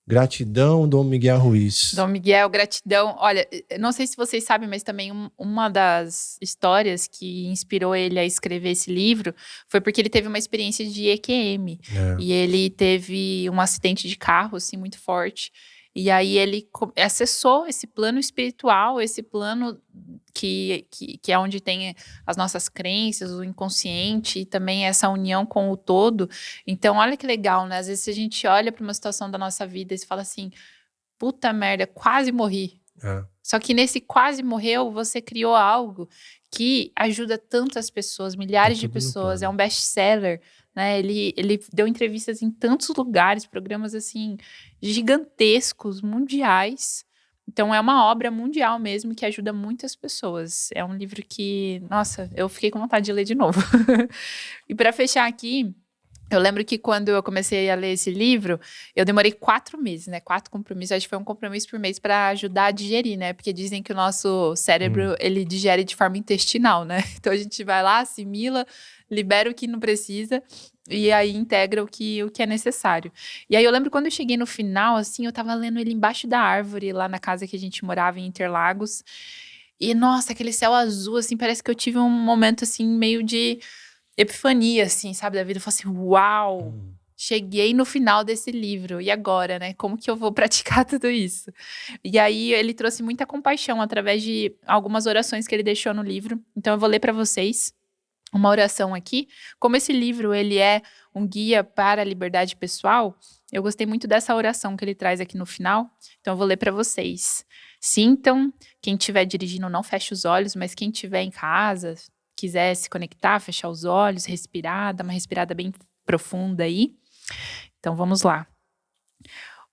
Gratidão, Dom Miguel Ruiz. Dom Miguel, gratidão. Olha, não sei se vocês sabem, mas também uma das histórias que inspirou ele a escrever esse livro foi porque ele teve uma experiência de EQM. E ele teve um acidente de carro, assim, muito forte. E aí ele acessou esse plano espiritual, esse plano que é onde tem as nossas crenças, o inconsciente e também essa união com o todo. Então, olha que legal, né? Às vezes a gente olha para uma situação da nossa vida e se fala assim, puta merda, quase morri. Só que nesse quase morreu, você criou algo que ajuda tantas pessoas, milhares de pessoas, é um best-seller, né? Ele deu entrevistas em tantos lugares, programas assim gigantescos, mundiais. Então é uma obra mundial mesmo que ajuda muitas pessoas. É um livro que, nossa, eu fiquei com vontade de ler de novo. E para fechar aqui, eu lembro que quando eu comecei a ler esse livro, eu demorei 4 meses, né? 4 compromissos, acho que foi um compromisso por mês para ajudar a digerir, né? Porque dizem que o nosso cérebro, ele digere de forma intestinal, né? Então a gente vai lá, assimila, libera o que não precisa e aí integra o que é necessário. E aí eu lembro quando eu cheguei no final, assim, eu tava lendo ele embaixo da árvore, lá na casa que a gente morava em Interlagos. E, nossa, aquele céu azul, assim, parece que eu tive um momento, assim, meio de... epifania, assim, sabe, da vida. Eu falei assim, uau, cheguei no final desse livro. E agora, né? Como que eu vou praticar tudo isso? E aí, ele trouxe muita compaixão através de algumas orações que ele deixou no livro. Então, eu vou ler para vocês uma oração aqui. Como esse livro, ele é um guia para a liberdade pessoal, eu gostei muito dessa oração que ele traz aqui no final. Então, eu vou ler para vocês. Sintam, quem estiver dirigindo, não feche os olhos, mas quem estiver em casa, quiser se conectar, fechar os olhos, respirar, dar uma respirada bem profunda aí. Então, vamos lá.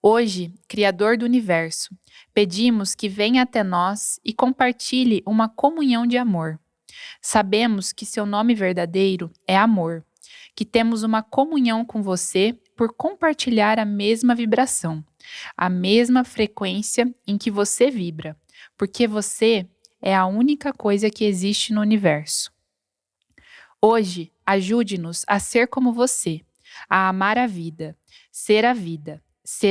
Hoje, Criador do Universo, pedimos que venha até nós e compartilhe uma comunhão de amor. Sabemos que seu nome verdadeiro é amor, que temos uma comunhão com você por compartilhar a mesma vibração, a mesma frequência em que você vibra, porque você é a única coisa que existe no universo. Hoje, ajude-nos a ser como você, a amar a vida, ser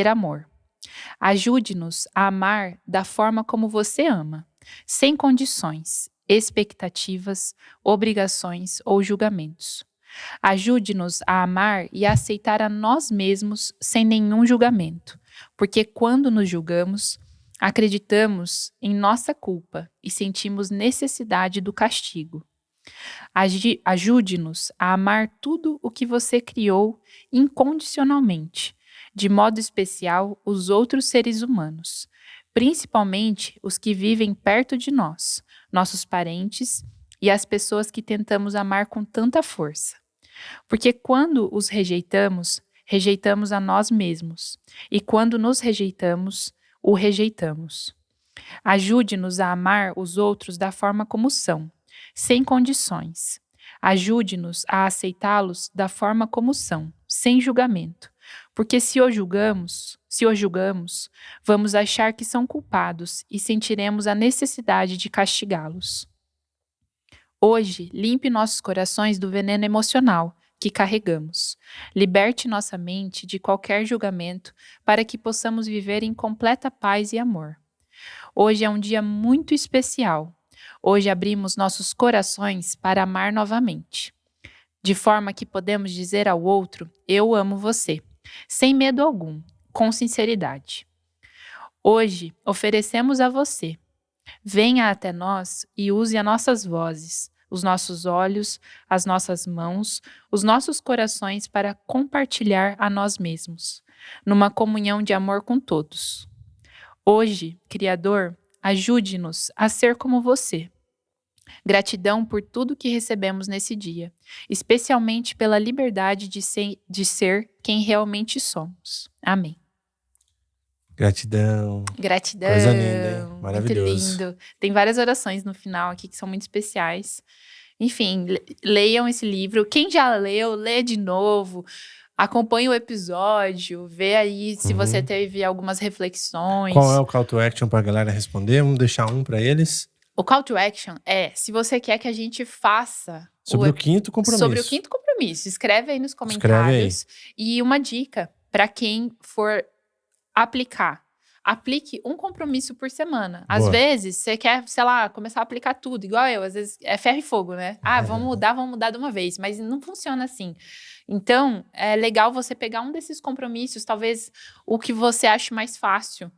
amor. Ajude-nos a amar da forma como você ama, sem condições, expectativas, obrigações ou julgamentos. Ajude-nos a amar e a aceitar a nós mesmos sem nenhum julgamento, porque quando nos julgamos, acreditamos em nossa culpa e sentimos necessidade do castigo. Ajude-nos a amar tudo o que você criou incondicionalmente, de modo especial os outros seres humanos, principalmente os que vivem perto de nós, nossos parentes e as pessoas que tentamos amar com tanta força. Porque quando os rejeitamos, rejeitamos a nós mesmos, e quando nos rejeitamos, o rejeitamos. Ajude-nos a amar os outros da forma como são, sem condições. Ajude-nos a aceitá-los da forma como são, sem julgamento. Porque se os julgamos, vamos achar que são culpados e sentiremos a necessidade de castigá-los. Hoje, limpe nossos corações do veneno emocional que carregamos. Liberte nossa mente de qualquer julgamento para que possamos viver em completa paz e amor. Hoje é um dia muito especial. Hoje abrimos nossos corações para amar novamente. De forma que podemos dizer ao outro, eu amo você, sem medo algum, com sinceridade. Hoje, oferecemos a você. Venha até nós e use as nossas vozes, os nossos olhos, as nossas mãos, os nossos corações para compartilhar a nós mesmos, numa comunhão de amor com todos. Hoje, Criador, ajude-nos a ser como você. Gratidão por tudo que recebemos nesse dia, especialmente pela liberdade de ser quem realmente somos. Amém. Gratidão. Gratidão. Coisa linda, hein? Maravilhoso. Muito lindo. Tem várias orações no final aqui que são muito especiais. Enfim, leiam esse livro. Quem já leu, lê de novo. Acompanhe o episódio. Vê aí se você teve algumas reflexões. Qual é o call to action pra galera responder? Vamos deixar um pra eles. O call to action é, se você quer que a gente faça... Sobre o quinto compromisso. Sobre o quinto compromisso. Escreve aí nos comentários. E uma dica para quem for aplicar. Aplique um compromisso por semana. Às vezes, você quer, sei lá, começar a aplicar tudo, igual eu. Às vezes, é ferro e fogo, né? Ah, vamos mudar de uma vez. Mas não funciona assim. Então, é legal você pegar um desses compromissos, talvez o que você ache mais fácil.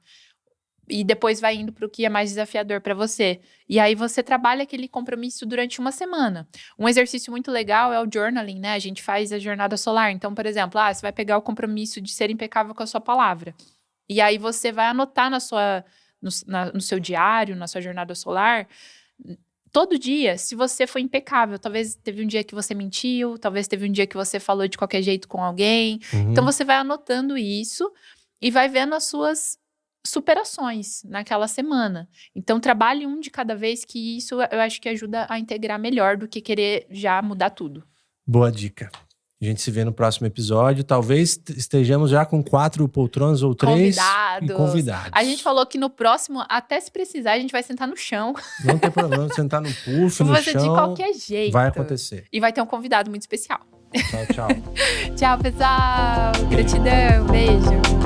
E depois vai indo para o que é mais desafiador para você. E aí você trabalha aquele compromisso durante uma semana. Um exercício muito legal é o journaling, né? A gente faz a jornada solar. Então, por exemplo, você vai pegar o compromisso de ser impecável com a sua palavra. E aí você vai anotar no seu diário, na sua jornada solar, todo dia, se você foi impecável. Talvez teve um dia que você mentiu, talvez teve um dia que você falou de qualquer jeito com alguém. Então você vai anotando isso e vai vendo as suas superações naquela semana. Então trabalhe um de cada vez, que isso eu acho que ajuda a integrar melhor do que querer já mudar tudo. Boa dica. A gente se vê no próximo episódio. Talvez estejamos já com 4 poltronas ou 3 convidados. A gente falou que no próximo, até se precisar, a gente vai sentar no chão. Não tem problema, sentar no puff, no chão. De qualquer jeito. Vai acontecer. E vai ter um convidado muito especial. Tchau, tchau. Tchau, pessoal. Gratidão. Beijo.